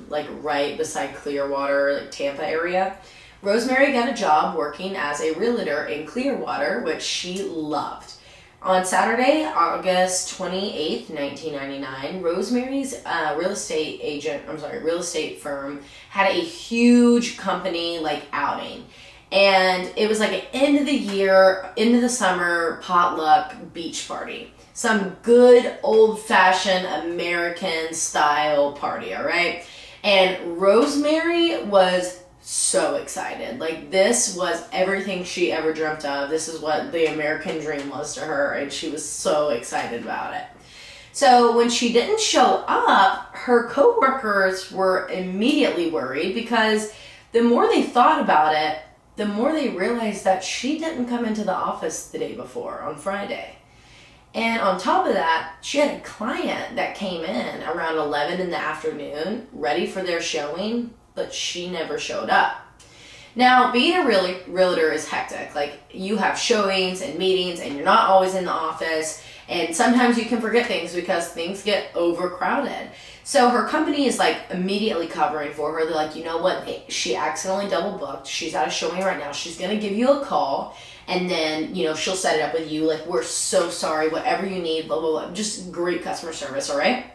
like right beside Clearwater, like Tampa area, Rosemary got a job working as a realtor in Clearwater, which she loved. On Saturday, August 28th, 1999, Rosemary's real estate firm had a huge company outing. And it was like an end of the year, end of the summer potluck beach party. Some good old-fashioned American style party, all right? And Rosemary was so excited. Like, this was everything she ever dreamt of. This is what the American dream was to her, and she was so excited about it. So when she didn't show up, her coworkers were immediately worried because the more they thought about it, the more they realized that she didn't come into the office the day before on Friday. And on top of that, she had a client that came in around 11 in the afternoon, ready for their showing, but she never showed up. Now, being a realtor is hectic. Like, you have showings and meetings, and you're not always in the office, and sometimes you can forget things because things get overcrowded. So her company is immediately covering for her. They're like, you know what? She accidentally double booked. She's at a showing right now. She's going to give you a call, and then, she'll set it up with you. Like, we're so sorry, whatever you need, blah, blah, blah. Just great customer service, all right?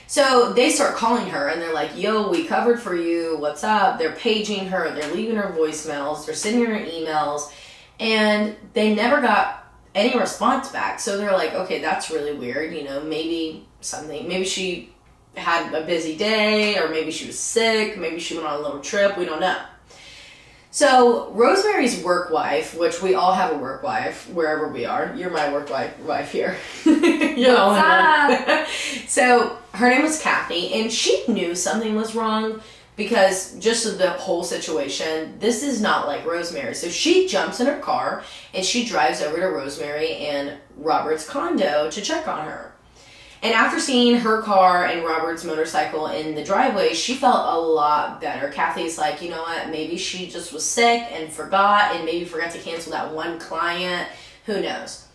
So they start calling her, and they're like, yo, we covered for you. What's up? They're paging her. They're leaving her voicemails. They're sending her emails, and they never got any response back. So they're like, okay, that's really weird. Maybe she had a busy day, or maybe she was sick. Maybe she went on a little trip. We don't know. So Rosemary's work wife, which we all have a work wife wherever we are. You're my work wife here. You're the only one. So her name was Kathy, and she knew something was wrong because just of the whole situation, this is not like Rosemary. So she jumps in her car and she drives over to Rosemary and Robert's condo to check on her. And after seeing her car and Robert's motorcycle in the driveway, she felt a lot better. Kathy's like, you know what, maybe she just was sick and forgot, and maybe forgot to cancel that one client. Who knows?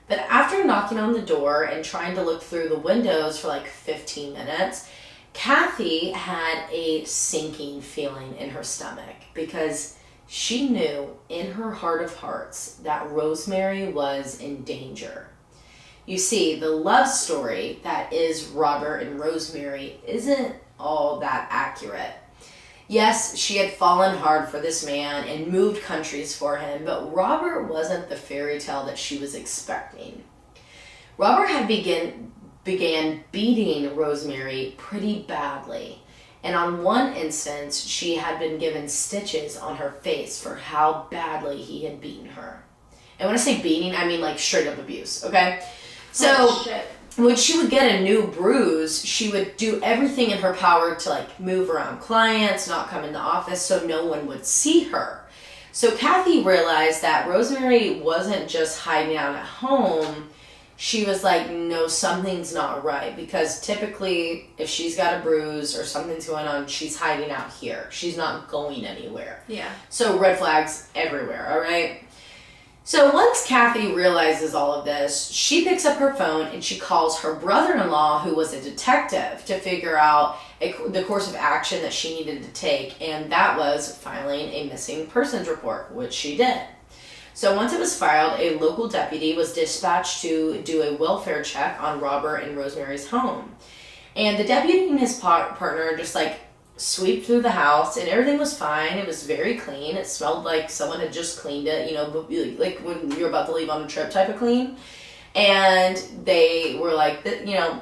But after knocking on the door and trying to look through the windows for 15 minutes, Kathy had a sinking feeling in her stomach because she knew in her heart of hearts that Rosemary was in danger. You see, the love story that is Robert and Rosemary isn't all that accurate. Yes, she had fallen hard for this man and moved countries for him, but Robert wasn't the fairy tale that she was expecting. Robert had began beating Rosemary pretty badly, and on one instance, she had been given stitches on her face for how badly he had beaten her. And when I say beating, I mean straight up abuse, okay? So, when she would get a new bruise, she would do everything in her power to like move around clients, not come in the office so no one would see her. So Kathy realized that Rosemary wasn't just hiding out at home. She was like, no, something's not right, because typically if she's got a bruise or something's going on, she's hiding out here. She's not going anywhere. Yeah. So red flags everywhere, all right? So once Kathy realizes all of this, she picks up her phone and she calls her brother-in-law, who was a detective, to figure out the course of action that she needed to take, and that was filing a missing persons report, which she did. So once it was filed, a local deputy was dispatched to do a welfare check on Robert and Rosemary's home. And the deputy and his partner just like sweep through the house, and everything was fine. It was very clean. It smelled like someone had just cleaned it, you know, like when you're about to leave on a trip type of clean. And they were like, you know,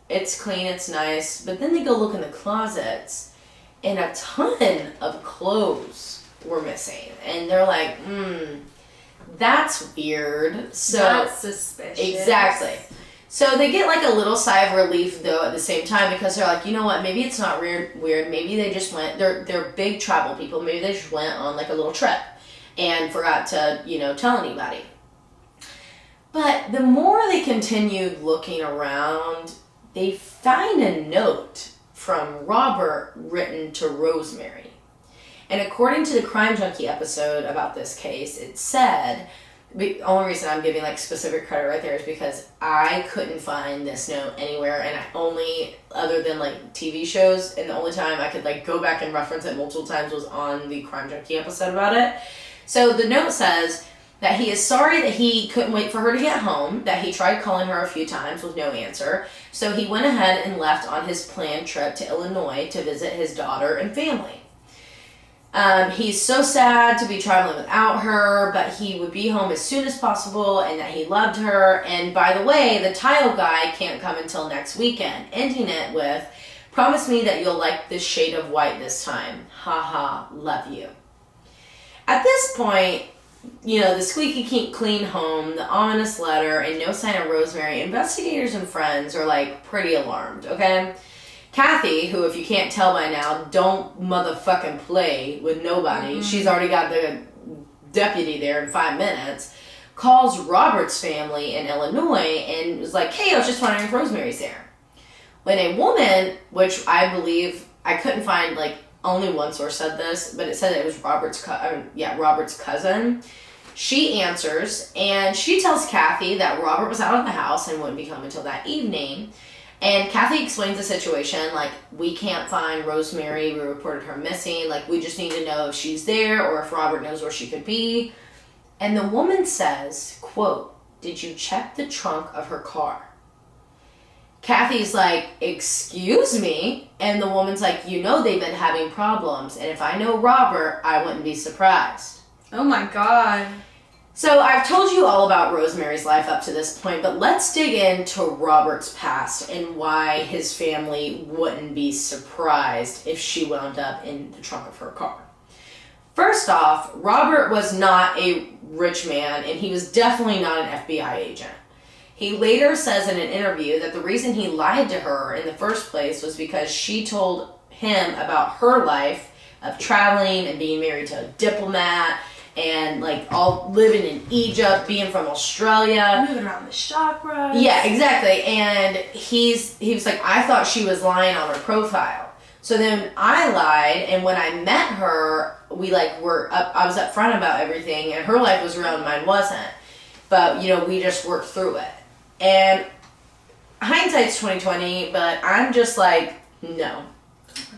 it's clean, it's nice. But then they go look in the closets, and a ton of clothes were missing. And they're like, that's weird. So that's suspicious. Exactly. So they get like a little sigh of relief though at the same time, because they're like, you know what, maybe it's not weird. Maybe they just went, they're big travel people. Maybe they just went on like a little trip and forgot to, you know, tell anybody. But the more they continued looking around, they find a note from Robert written to Rosemary. And according to the Crime Junkie episode about this case, it said, the only reason I'm giving like specific credit right there is because I couldn't find this note anywhere, and I only, other than like TV shows, and the only time I could like go back and reference it multiple times was on the Crime Junkie episode about it. So the note says that he is sorry that he couldn't wait for her to get home, that he tried calling her a few times with no answer, so he went ahead and left on his planned trip to Illinois to visit his daughter and family. He's so sad to be traveling without her, but he would be home as soon as possible and that he loved her. And by the way, the tile guy can't come until next weekend, ending it with, promise me that you'll like this shade of white this time. Haha, love you. At this point, you know, the squeaky clean home, the ominous letter, and no sign of Rosemary, investigators and friends are like pretty alarmed, okay? Kathy, who, if you can't tell by now, don't motherfucking play with nobody. She's already got the deputy there in 5 minutes. Calls Robert's family in Illinois and was like, hey, I was just wondering if Rosemary's there. When a woman, which I believe, I couldn't find, like, only one source said this, but it said it was Robert's cousin. She answers, and she tells Kathy that Robert was out of the house and wouldn't be home until that evening. And Kathy explains the situation, like, we can't find Rosemary, we reported her missing, like, we just need to know if she's there or if Robert knows where she could be. And the woman says, quote, did you check the trunk of her car? Kathy's like, excuse me? And the woman's like, you know they've been having problems, and if I know Robert, I wouldn't be surprised. Oh my God. So I've told you all about Rosemary's life up to this point, but let's dig into Robert's past and why his family wouldn't be surprised if she wound up in the trunk of her car. First off, Robert was not a rich man, and he was definitely not an FBI agent. He later says in an interview that the reason he lied to her in the first place was because she told him about her life of traveling and being married to a diplomat, and like all living in Egypt, being from Australia, moving around the chakras. Yeah, exactly. And he was like, I thought she was lying on her profile. So then I lied, and when I met her, we like were up. I was up front about everything, and her life was real and mine wasn't. But you know, we just worked through it. And hindsight's 20/20, but I'm just like, no.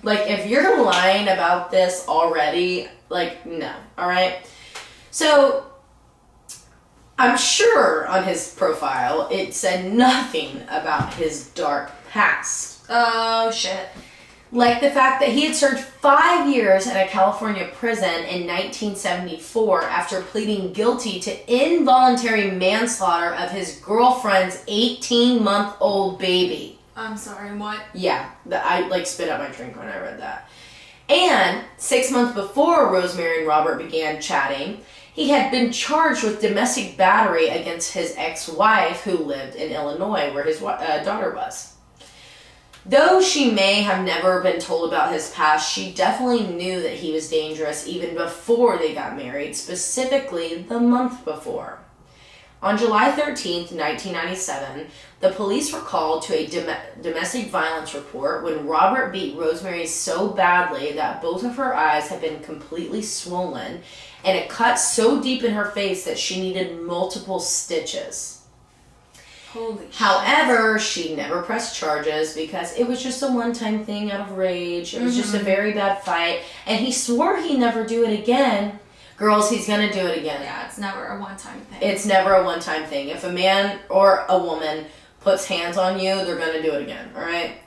Like, if you're lying about this already, like, no. All right. So, I'm sure on his profile it said nothing about his dark past. Oh, shit. Like the fact that he had served 5 years in a California prison in 1974 after pleading guilty to involuntary manslaughter of his girlfriend's 18-month-old baby. I'm sorry, what? Yeah, I like spit out my drink when I read that. And 6 months before Rosemary and Robert began chatting, he had been charged with domestic battery against his ex-wife who lived in Illinois where his daughter was. Though she may have never been told about his past, she definitely knew that he was dangerous even before they got married, specifically the month before. On July 13th, 1997, the police were called to a domestic violence report when Robert beat Rosemary so badly that both of her eyes had been completely swollen and it cut so deep in her face that she needed multiple stitches. Holy shit. However, she never pressed charges because it was just a one-time thing out of rage. It was just a very bad fight. And he swore he'd never do it again. Girls, he's going to do it again. Yeah, it's never a one-time thing. It's never a one-time thing. If a man or a woman puts hands on you, they're going to do it again, all right?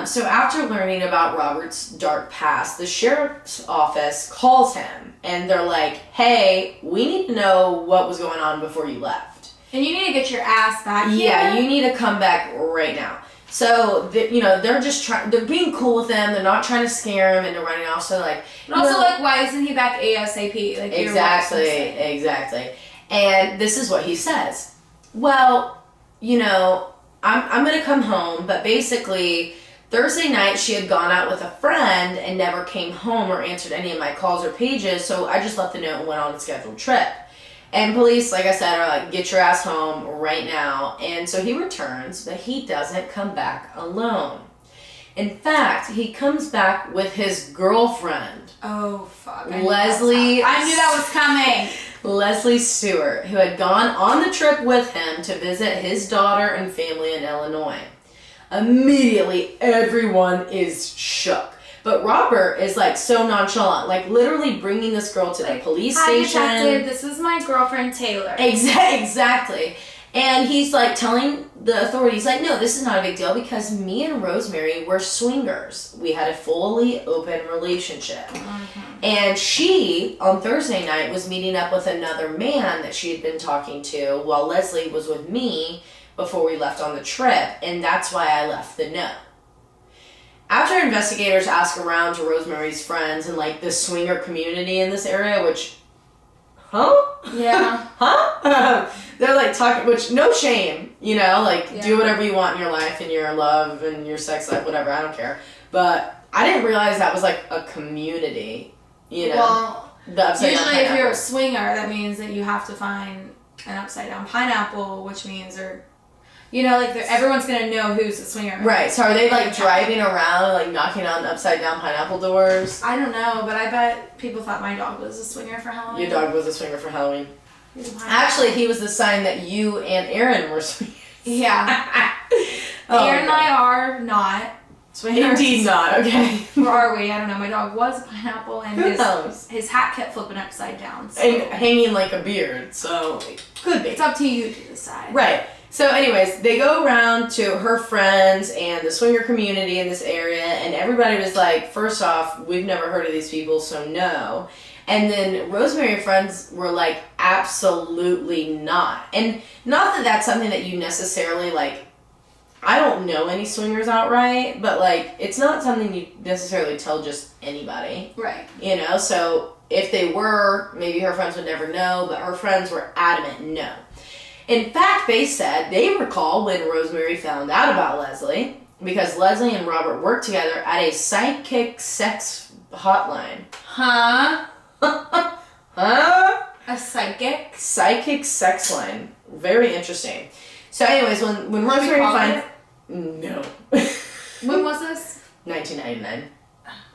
So after learning about Robert's dark past, the sheriff's office calls him, and they're like, hey, we need to know what was going on before you left. And you need to get your ass back here. Yeah, you need to come back right now. So, they're just they're being cool with them. They're not trying to scare him into running off. So, like... And also, why isn't he back ASAP? Like, Exactly. And this is what he says. Well, I'm going to come home, but basically, Thursday night, she had gone out with a friend and never came home or answered any of my calls or pages, so I just left the note and went on a scheduled trip. And police, like I said, are like, get your ass home right now. And so he returns, but he doesn't come back alone. In fact, he comes back with his girlfriend. Oh, fuck. Leslie. I knew that was coming. Leslie Stewart, who had gone on the trip with him to visit his daughter and family in Illinois. Immediately, everyone is shook. But Robert is, like, so nonchalant. Like, literally bringing this girl to the police station. Hi, detective. This is my girlfriend, Taylar. Exactly. And he's, like, telling the authorities, like, no, this is not a big deal because me and Rosemary were swingers. We had a fully open relationship. Mm-hmm. And she, on Thursday night, was meeting up with another man that she had been talking to while Leslie was with me before we left on the trip. And that's why I left the note. After investigators ask around to Rosemary's friends and, like, the swinger community in this area, which, Yeah. They're, like, talking, which, no shame, do whatever you want in your life and your love and your sex life, whatever, I don't care. But I didn't realize that was, like, a community, Well, usually if you're a pineapple. swinger, that means that you have to find an upside-down pineapple, which means everyone's gonna know who's a swinger. Right, so are they, like, driving around, like, knocking on upside-down pineapple doors? I don't know, but I bet people thought my dog was a swinger for Halloween. Your dog was a swinger for Halloween. Actually, he was the sign that you and Aaron were swingers. Yeah. Aaron and I are not swingers. Indeed not, okay. Or are we? I don't know. My dog was a pineapple, and Who knows? his hat kept flipping upside down. So. And hanging like a beard, so it could be. It's up to you to decide. Right. So anyways, they go around to her friends and the swinger community in this area, and everybody was like, first off, we've never heard of these people, so no. And then Rosemary and friends were like, absolutely not. And not that that's something that you necessarily, like, I don't know any swingers outright, but, like, it's not something you necessarily tell just anybody. Right. So if they were, maybe her friends would never know, but her friends were adamant no. In fact, they said they recall when Rosemary found out about Leslie, because Leslie and Robert worked together at a psychic sex hotline. Huh? Huh? A psychic? Psychic sex line. Very interesting. So anyways, when Rosemary finds... No. When was this? 1999.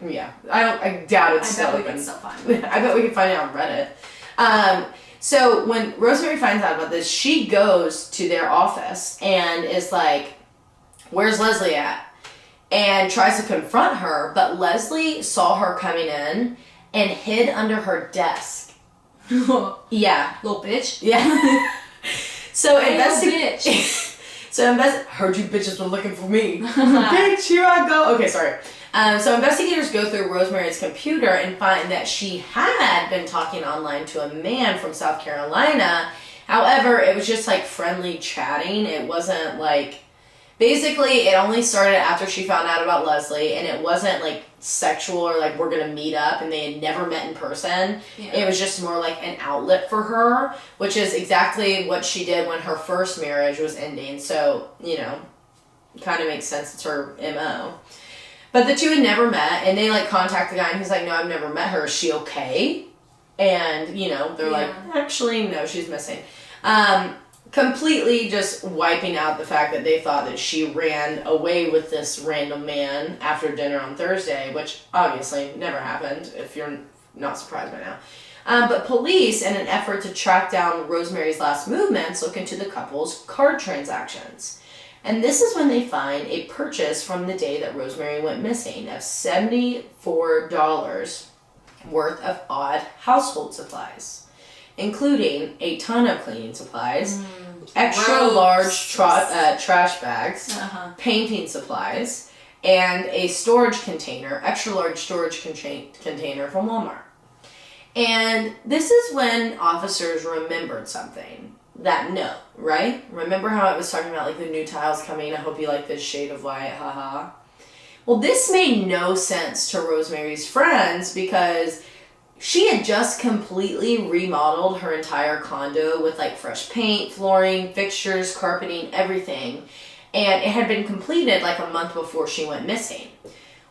Yeah. I doubt it's still I bet we open. can still find it. I bet we can find it on Reddit. So when Rosemary finds out about this, she goes to their office and is like, where's Leslie at? And tries to confront her, but Leslie saw her coming in and hid under her desk. Yeah. Little bitch. Yeah. So bitch. Heard you bitches were looking for me. Bitch, here I go. Okay, sorry. So investigators go through Rosemary's computer and find that she had been talking online to a man from South Carolina. However, it was just like friendly chatting. It wasn't like... Basically, it only started after she found out about Leslie, and it wasn't like sexual or like we're gonna meet up, and they had never met in person. Yeah. It was just more like an outlet for her, which is exactly what she did when her first marriage was ending. So, you know, kind of makes sense. It's her MO. But the two had never met, and they like contact the guy, and he's like, no, I've never met her. Is she okay? And, you know, they're like, actually, no, she's missing. Completely just wiping out the fact that they thought that she ran away with this random man after dinner on Thursday, which obviously never happened, if you're not surprised by now. But police, in an effort to track down Rosemary's last movements, look into the couple's card transactions. And this is when they find a purchase from the day that Rosemary went missing of $74 worth of odd household supplies, including a ton of cleaning supplies, extra large trash bags, painting supplies, and a storage container, extra large storage container from Walmart. And this is when officers remembered something. That note, right? Remember how I was talking about like the new tiles coming? I hope you like this shade of white, haha. Well, this made no sense to Rosemary's friends because she had just completely remodeled her entire condo with like fresh paint, flooring, fixtures, carpeting, everything. And it had been completed like a month before she went missing.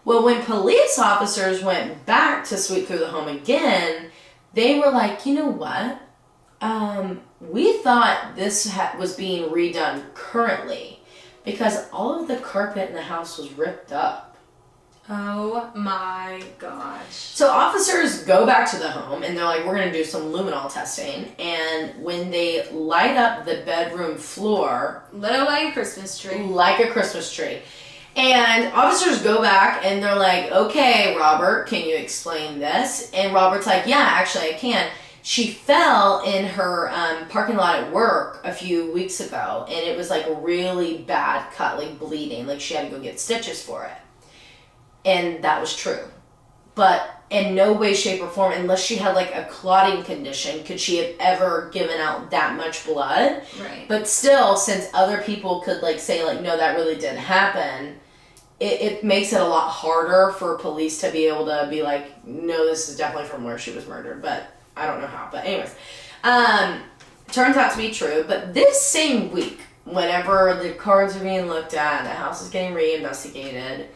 Well, when police officers went back to sweep through the home again, they were like, you know what? We thought this was being redone currently because all of the carpet in the house was ripped up. Oh my gosh. So officers go back to the home and they're like, we're going to do some luminol testing. And when they light up the bedroom floor... Literally like a Christmas tree. Like a Christmas tree. And officers go back and they're like, okay, Robert, can you explain this? And Robert's like, yeah, actually I can. She fell in her parking lot at work a few weeks ago, and it was like a really bad cut, like bleeding, like she had to go get stitches for it. And that was true. But in no way, shape, or form, unless she had like a clotting condition, could she have ever given out that much blood. Right. But still, since other people could like say like, no, that really did happen, it makes it a lot harder for police to be able to be like, no, this is definitely from where she was murdered. But I don't know how, but anyways, turns out to be true. But this same week, whenever the cards are being looked at, the house is getting reinvestigated,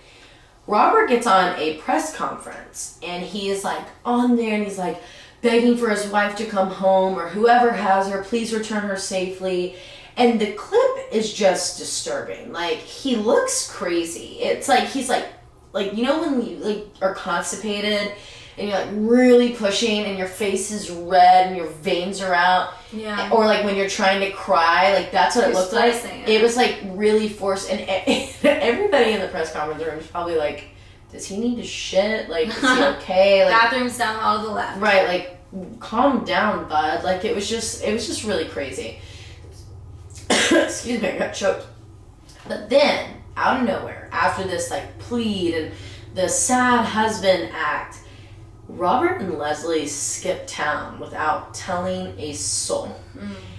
Robert gets on a press conference, and he is like on there, and he's like begging for his wife to come home, or whoever has her, please return her safely. And the clip is just disturbing. Like, he looks crazy. It's like he's like you know when you like are constipated and you're like really pushing and your face is red and your veins are out. Yeah. Or like when you're trying to cry, like that's what it looked like. It was like really forced, and everybody in the press conference room is probably like, does he need to shit? Like, is he okay? Like, bathroom's down the hall to the left. Right, like calm down, bud. Like it was just really crazy. Excuse me, I got choked. But then, out of nowhere, after this like plead and the sad husband act, Robert and Leslie skip town without telling a soul.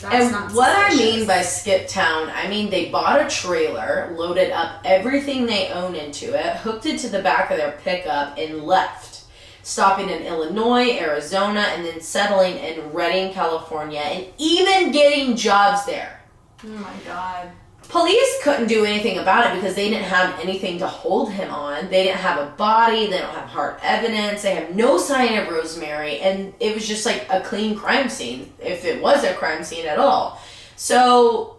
And what I mean by skip town, I mean they bought a trailer, loaded up everything they own into it, hooked it to the back of their pickup, and left, stopping in Illinois, Arizona, and then settling in Redding, California, and even getting jobs there. Oh my God. Police couldn't do anything about it because they didn't have anything to hold him on. They didn't have a body. They don't have hard evidence. They have no sign of Rosemary. And it was just like a clean crime scene, if it was a crime scene at all. So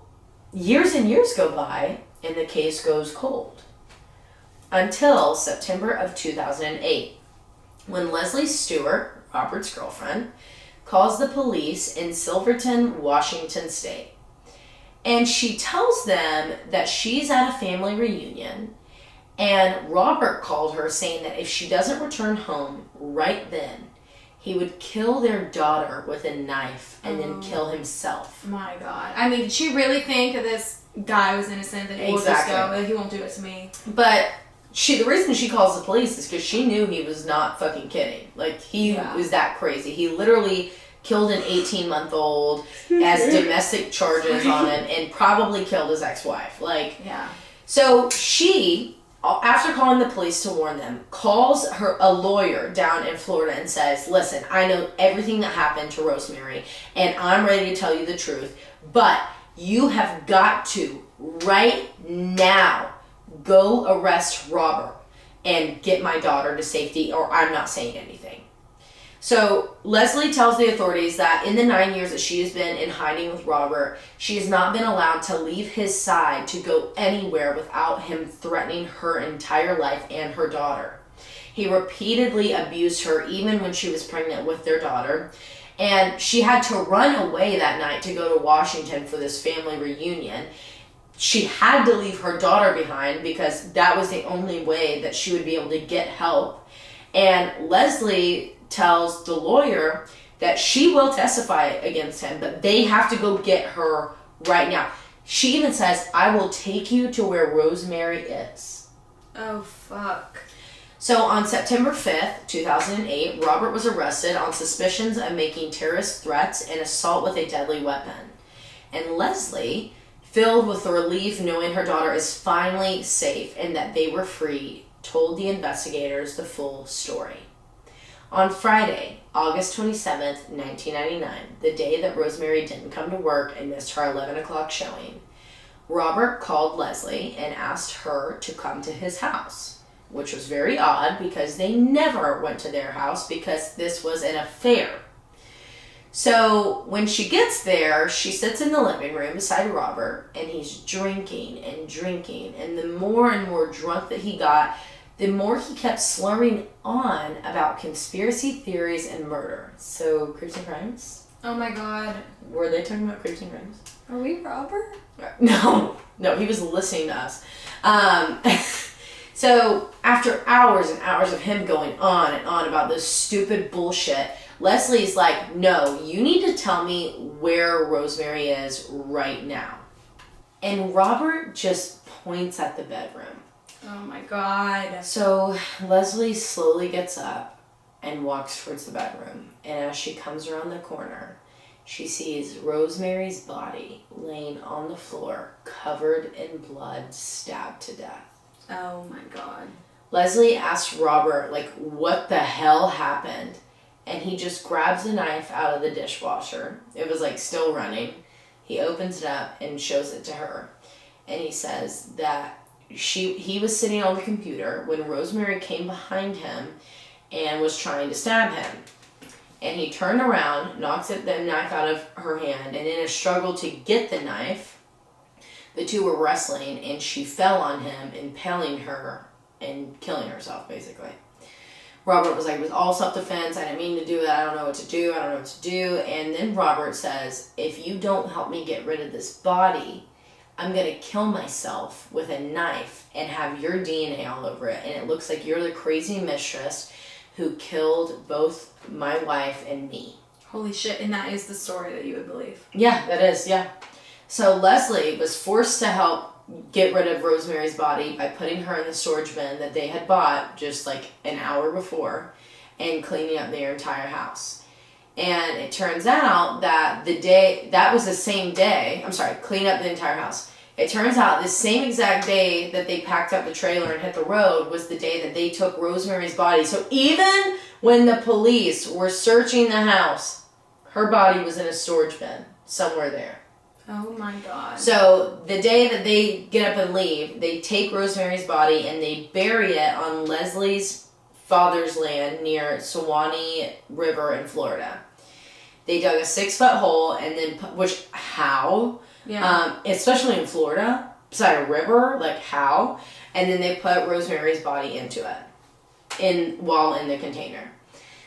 years and years go by and the case goes cold. Until September of 2008, when Leslie Stewart, Robert's girlfriend, calls the police in Silverton, Washington State. And she tells them that she's at a family reunion, and Robert called her saying that if she doesn't return home right then, he would kill their daughter with a knife and then kill himself. My God. I mean, did she really think that this guy was innocent, that he will just go, like, he won't do it to me? But the reason she calls the police is because she knew he was not fucking kidding. Like, he was that crazy. He literally killed an 18-month-old, has domestic charges on him, and probably killed his ex-wife. Like, yeah. So she after calling the police to warn them, calls a lawyer down in Florida and says, listen, I know everything that happened to Rosemary, and I'm ready to tell you the truth, but you have got to, right now, go arrest Robert and get my daughter to safety, or I'm not saying anything. So Leslie tells the authorities that in the 9 years that she has been in hiding with Robert, she has not been allowed to leave his side to go anywhere without him threatening her entire life and her daughter. He repeatedly abused her even when she was pregnant with their daughter, and she had to run away that night to go to Washington for this family reunion. She had to leave her daughter behind because that was the only way that she would be able to get help. And Leslie tells the lawyer that she will testify against him, but they have to go get her right now. She even says, I will take you to where Rosemary is. Oh, fuck. So on September 5th, 2008, Robert was arrested on suspicions of making terrorist threats and assault with a deadly weapon. And Leslie, filled with the relief knowing her daughter is finally safe and that they were free, told the investigators the full story. On Friday, August 27th, 1999, the day that Rosemary didn't come to work and missed her 11 o'clock showing, Robert called Leslie and asked her to come to his house, which was very odd because they never went to their house because this was an affair. So when she gets there, she sits in the living room beside Robert, and he's drinking and drinking, and the more and more drunk that he got, the more he kept slurring on about conspiracy theories and murder. So, creeps and crimes? Oh my god. Were they talking about creeps and crimes? Are we Robert? No, he was listening to us. So, after hours and hours of him going on and on about this stupid bullshit, Leslie's like, no, you need to tell me where Rosemary is right now. And Robert just points at the bedroom. Oh my god. So Leslie slowly gets up and walks towards the bedroom. And as she comes around the corner, she sees Rosemary's body laying on the floor, covered in blood, stabbed to death. Oh my god. Leslie asks Robert, what the hell happened? And he just grabs a knife out of the dishwasher. It was, still running. He opens it up and shows it to her. And he says that he was sitting on the computer when Rosemary came behind him and was trying to stab him. And he turned around, knocks the knife out of her hand, and in a struggle to get the knife, the two were wrestling, and she fell on him, impaling her and killing herself, basically. Robert was like, it was all self-defense. I didn't mean to do it. I don't know what to do. And then Robert says, if you don't help me get rid of this body, I'm going to kill myself with a knife and have your DNA all over it. And it looks like you're the crazy mistress who killed both my wife and me. Holy shit, and that is the story that you would believe. Yeah, that is, yeah. So Leslie was forced to help get rid of Rosemary's body by putting her in the storage bin that they had bought just an hour before and cleaning up their entire house. And it turns out that clean up the entire house. It turns out the same exact day that they packed up the trailer and hit the road was the day that they took Rosemary's body. So even when the police were searching the house, her body was in a storage bin somewhere there. Oh my god. So the day that they get up and leave, they take Rosemary's body and they bury it on Leslie's father's land near Suwannee River in Florida. They dug a 6-foot hole and then, how? Yeah. Especially in Florida, beside a river, how? And then they put Rosemary's body into it, while in the container.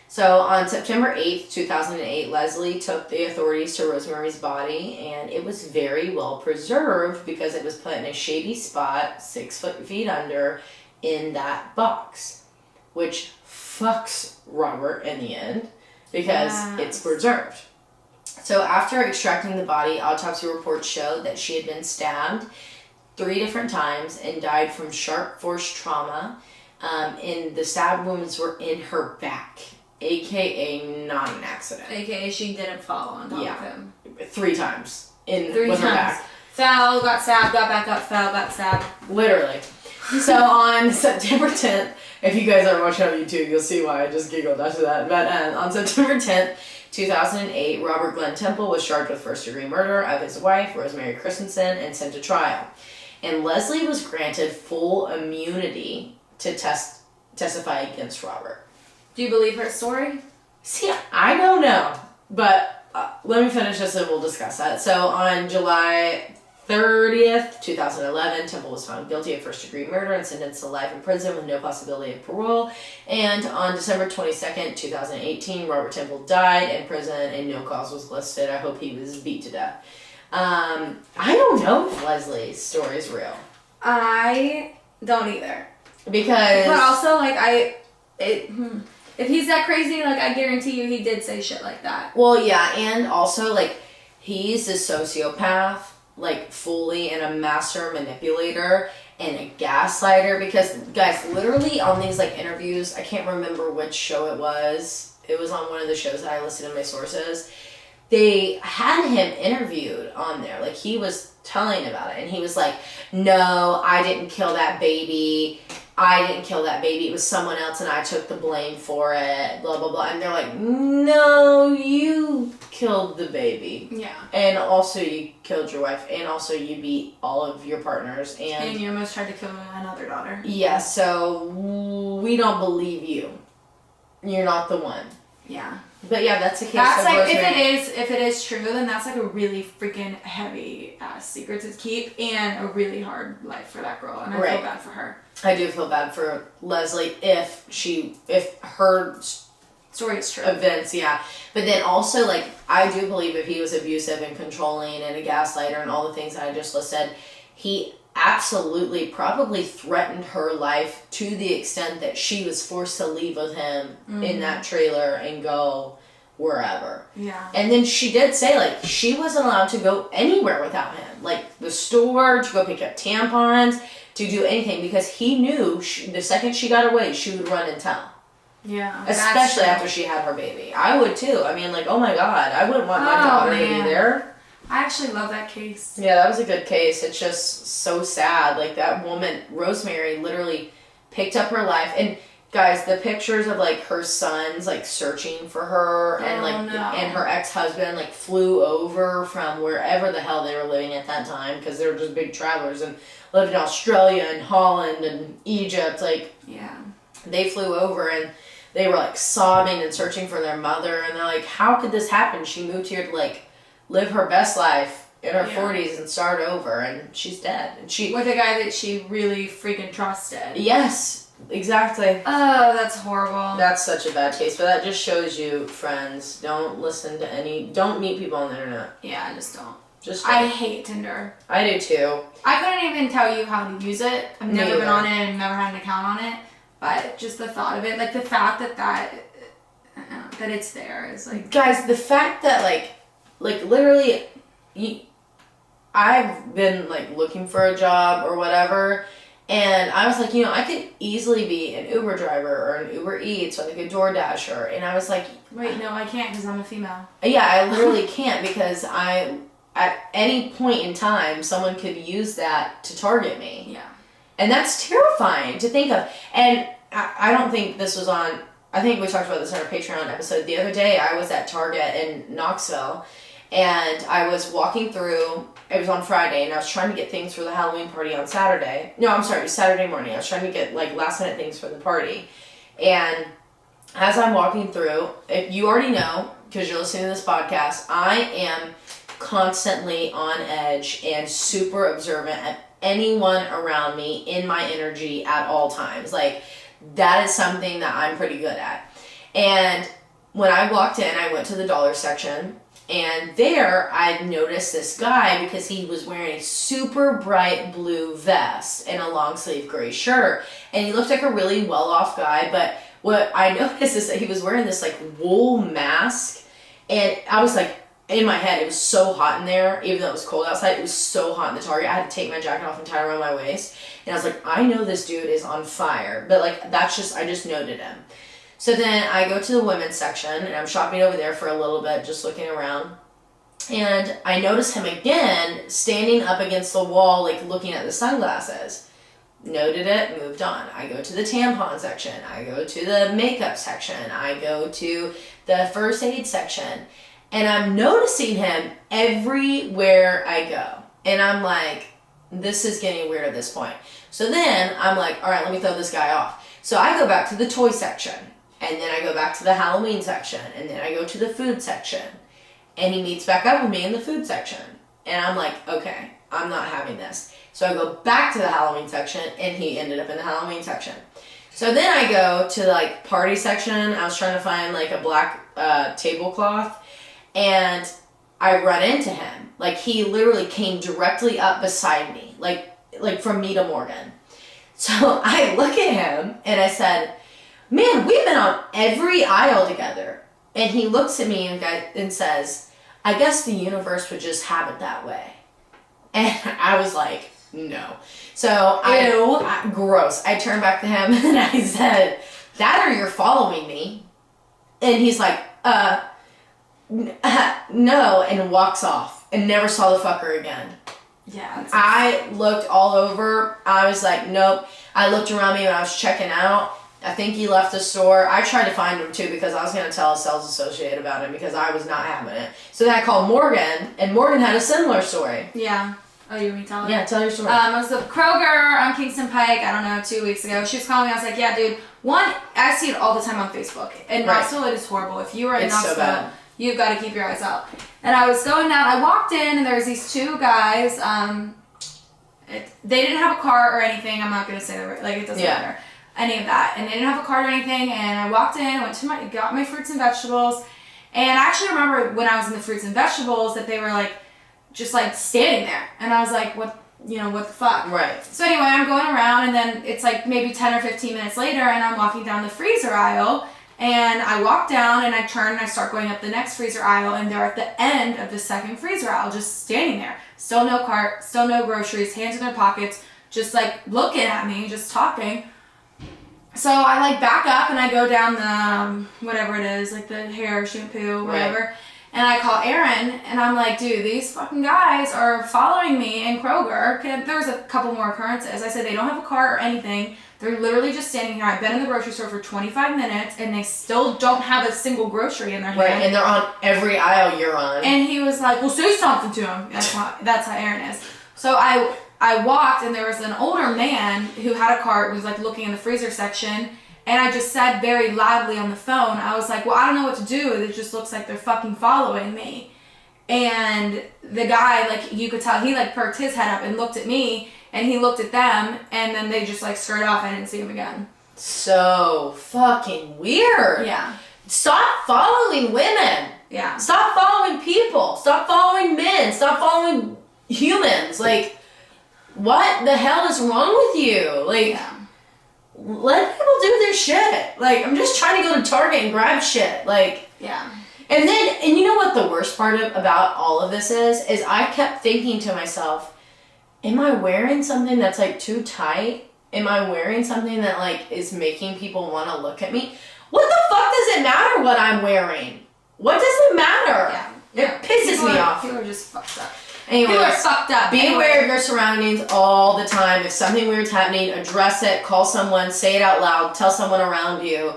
So on September 8th, 2008, Leslie took the authorities to Rosemary's body, and it was very well preserved because it was put in a shady spot 6 feet under in that box, which fucks Robert in the end because it's preserved. So after extracting the body, autopsy reports showed that she had been stabbed 3 different times and died from sharp force trauma, and the stab wounds were in her back. AKA not an accident. AKA she didn't fall on top of him. 3 times. 3 with times. her back. Fell, got stabbed, got back up, fell, got stabbed. Literally. So on September 10th, if you guys are watching on YouTube, you'll see why I just giggled after that. But on September 10th, 2008, Robert Glenn Temple was charged with first-degree murder of his wife, Rosemary Christensen, and sent to trial. And Leslie was granted full immunity to testify against Robert. Do you believe her story? See, I don't know, but let me finish this and we'll discuss that. So on July 30th, 2011, Temple was found guilty of first-degree murder and sentenced to life in prison with no possibility of parole. And on December 22nd, 2018, Robert Temple died in prison and no cause was listed. I hope he was beat to death. I don't know if Leslie's story is real. I don't either. Because... But also, like, if he's that crazy, like, I guarantee you he did say shit like that. Well, yeah, and also, like, he's a sociopath, like, fully, and a master manipulator and a gaslighter, because, guys, literally on these, like, interviews, I can't remember which show it was on one of the shows that I listed in my sources, they had him interviewed on there, like, he was telling about it, and he was like, no, I didn't kill that baby, it was someone else and I took the blame for it, blah, blah, blah. And they're like, no, you killed the baby. Yeah. And also you killed your wife, and also you beat all of your partners. And you almost tried to kill another daughter. Yeah, so we don't believe you. You're not the one. Yeah. But yeah, that's the case. That's of like, Rosemary. if it is true, then that's like a really freaking heavy ass secret to keep and a really hard life for that girl. And I feel bad for her. I do feel bad for Leslie if her story is true. Events, yeah. But then also, like, I do believe if he was abusive and controlling and a gaslighter and all the things that I just listed, he absolutely probably threatened her life to the extent that she was forced to leave with him in that trailer and go wherever. Yeah. And then she did say, like, she wasn't allowed to go anywhere without him. Like, the store, to go pick up tampons, to do anything, because he knew the second she got away, she would run and tell. Yeah. Especially after she had her baby. I would too. I mean, like, oh my God, I wouldn't want my daughter to be there. I actually love that case. Yeah, that was a good case. It's just so sad. Like, that woman, Rosemary, literally picked up her life. And guys, the pictures of, like, her sons, like, searching for her, and and her ex-husband, like, flew over from wherever the hell they were living at that time, because they were just big travelers and lived in Australia and Holland and Egypt. Like, yeah, they flew over and they were, like, sobbing and searching for their mother. And they're like, how could this happen? She moved here to, like, live her best life in her 40s and start over, and she's dead. And she with a guy that she really freaking trusted. Yes, exactly. Oh, that's horrible. That's such a bad case, but that just shows you, friends, don't meet people on the internet. Yeah, I just don't. I hate Tinder. I do too. I couldn't even tell you how to use it. I've never been on it and never had an account on it, but just the thought of it, like the fact that it's there is like... Guys, the fact that like literally, I've been, like, looking for a job or whatever, and I was like, I could easily be an Uber driver or an Uber Eats or, like, a DoorDasher, and I was like... Wait, no, I can't because I'm a female. Yeah, I literally can't, because at any point in time, someone could use that to target me. Yeah. And that's terrifying to think of. And I don't think this was on... I think we talked about this on our Patreon episode. The other day, I was at Target in Knoxville, and I was walking through, it was on Friday, and I was trying to get things for the Halloween party on Saturday. No, I'm sorry, it was Saturday morning. I was trying to get, like, last minute things for the party. And as I'm walking through, if you already know, because you're listening to this podcast, I am constantly on edge and super observant of anyone around me in my energy at all times. Like, that is something that I'm pretty good at. And when I walked in, I went to the dollar section, and there I noticed this guy because he was wearing a super bright blue vest and a long sleeve gray shirt, and he looked like a really well off guy. But what I noticed is that he was wearing this, like, wool mask, and I was like, in my head, it was so hot in there, even though it was cold outside, it was so hot in the Target. I had to take my jacket off and tie it around my waist. And I was like, I know this dude is on fire. But, like, I just noted him. So then I go to the women's section, and I'm shopping over there for a little bit, just looking around. And I notice him again, standing up against the wall, like, looking at the sunglasses. noted it, moved on. I go to the tampon section. I go to the makeup section. I go to the first aid section. And I'm noticing him everywhere I go. And I'm like, this is getting weird at this point. So then I'm like, all right, let me throw this guy off. So I go back to the toy section. And then I go back to the Halloween section. And then I go to the food section. And he meets back up with me in the food section. And I'm like, okay, I'm not having this. So I go back to the Halloween section, and he ended up in the Halloween section. So then I go to like party section. I was trying to find like a black tablecloth, and I run into him. Like he literally came directly up beside me, like from me to Morgan. So I look at him and I said, man, we've been on every aisle together. And he looks at me and says, I guess the universe would just have it that way. And I was like, no. So gross. I turned back to him and I said, that or you're following me. And he's like, no, and walks off and never saw the fucker again. Yeah. I looked all over. I was like, nope. I looked around me when I was checking out. I think he left the store. I tried to find him too because I was going to tell a sales associate about him because I was not having it. So then I called Morgan, and Morgan had a similar story. Yeah. Oh, you want me to tell it? Yeah, tell your story. I was at Kroger on Kingston Pike, I don't know, 2 weeks ago. She was calling me. I was like, yeah, dude. One, I see it all the time on Facebook. And Knoxville, it is horrible. If you are in Knoxville, so you've got to keep your eyes out. And I was going down. I walked in, and there was these two guys. They didn't have a cart or anything. I'm not going to say that. Like, it doesn't matter. Any of that. And they didn't have a cart or anything. And I walked in, got my fruits and vegetables. And I actually remember when I was in the fruits and vegetables that they were like, just like standing there. And I was like, what the fuck? Right. So anyway, I'm going around, and then it's like maybe 10 or 15 minutes later, and I'm walking down the freezer aisle, and I walk down, and I turn, and I start going up the next freezer aisle, and they're at the end of the second freezer aisle, just standing there. Still no cart, still no groceries, hands in their pockets, just like looking at me, just talking. So I like back up, and I go down the, whatever it is, like the hair shampoo, whatever. Right. And I call Aaron, and I'm like, dude, these fucking guys are following me in Kroger. There was a couple more occurrences. I said, they don't have a cart or anything. They're literally just standing here. I've been in the grocery store for 25 minutes, and they still don't have a single grocery in their hand. Right, and they're on every aisle you're on. And he was like, well, say something to him. That's how Aaron is. So I walked, and there was an older man who had a cart, who was like looking in the freezer section. And I just said very loudly on the phone, I was like, well, I don't know what to do. It just looks like they're fucking following me. And the guy, like, you could tell, he, like, perked his head up and looked at me, and he looked at them, and then they just, like, skirted off. I didn't see him again. So fucking weird. Yeah. Stop following women. Yeah. Stop following people. Stop following men. Stop following humans. Like, what the hell is wrong with you? Like... Yeah. Let people do their shit. Like, I'm just trying to go to Target and grab shit. Like, yeah. And you know what the worst part about all of this is I kept thinking to myself, am I wearing something that's like too tight? Am I wearing something that like is making people want to look at me? What the fuck does it matter what I'm wearing? What does it matter? Yeah. It pisses me off. People are just fucked up. Anyways, people are fucked up. Be aware of your surroundings all the time. If something weird's happening, address it, call someone, say it out loud, tell someone around you.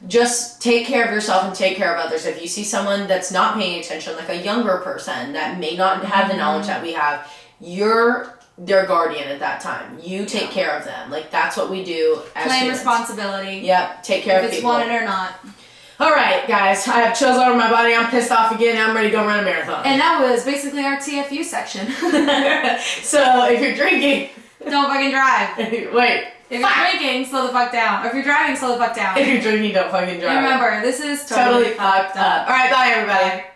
Just take care of yourself and take care of others. If you see someone that's not paying attention, like a younger person that may not have the knowledge that we have, you're their guardian at that time. You take care of them. Like, that's what we do as Claim humans. Responsibility. Yep, take care of people. If it's wanted or not. All right, guys, I have chills all over my body. I'm pissed off again. I'm ready to go run a marathon. And that was basically our TFU section. So if you're drinking, don't fucking drive. Wait. If you're drinking, slow the fuck down. Or if you're driving, slow the fuck down. If you're drinking, don't fucking drive. And remember, this is totally fucked up. All right, bye, everybody. Bye.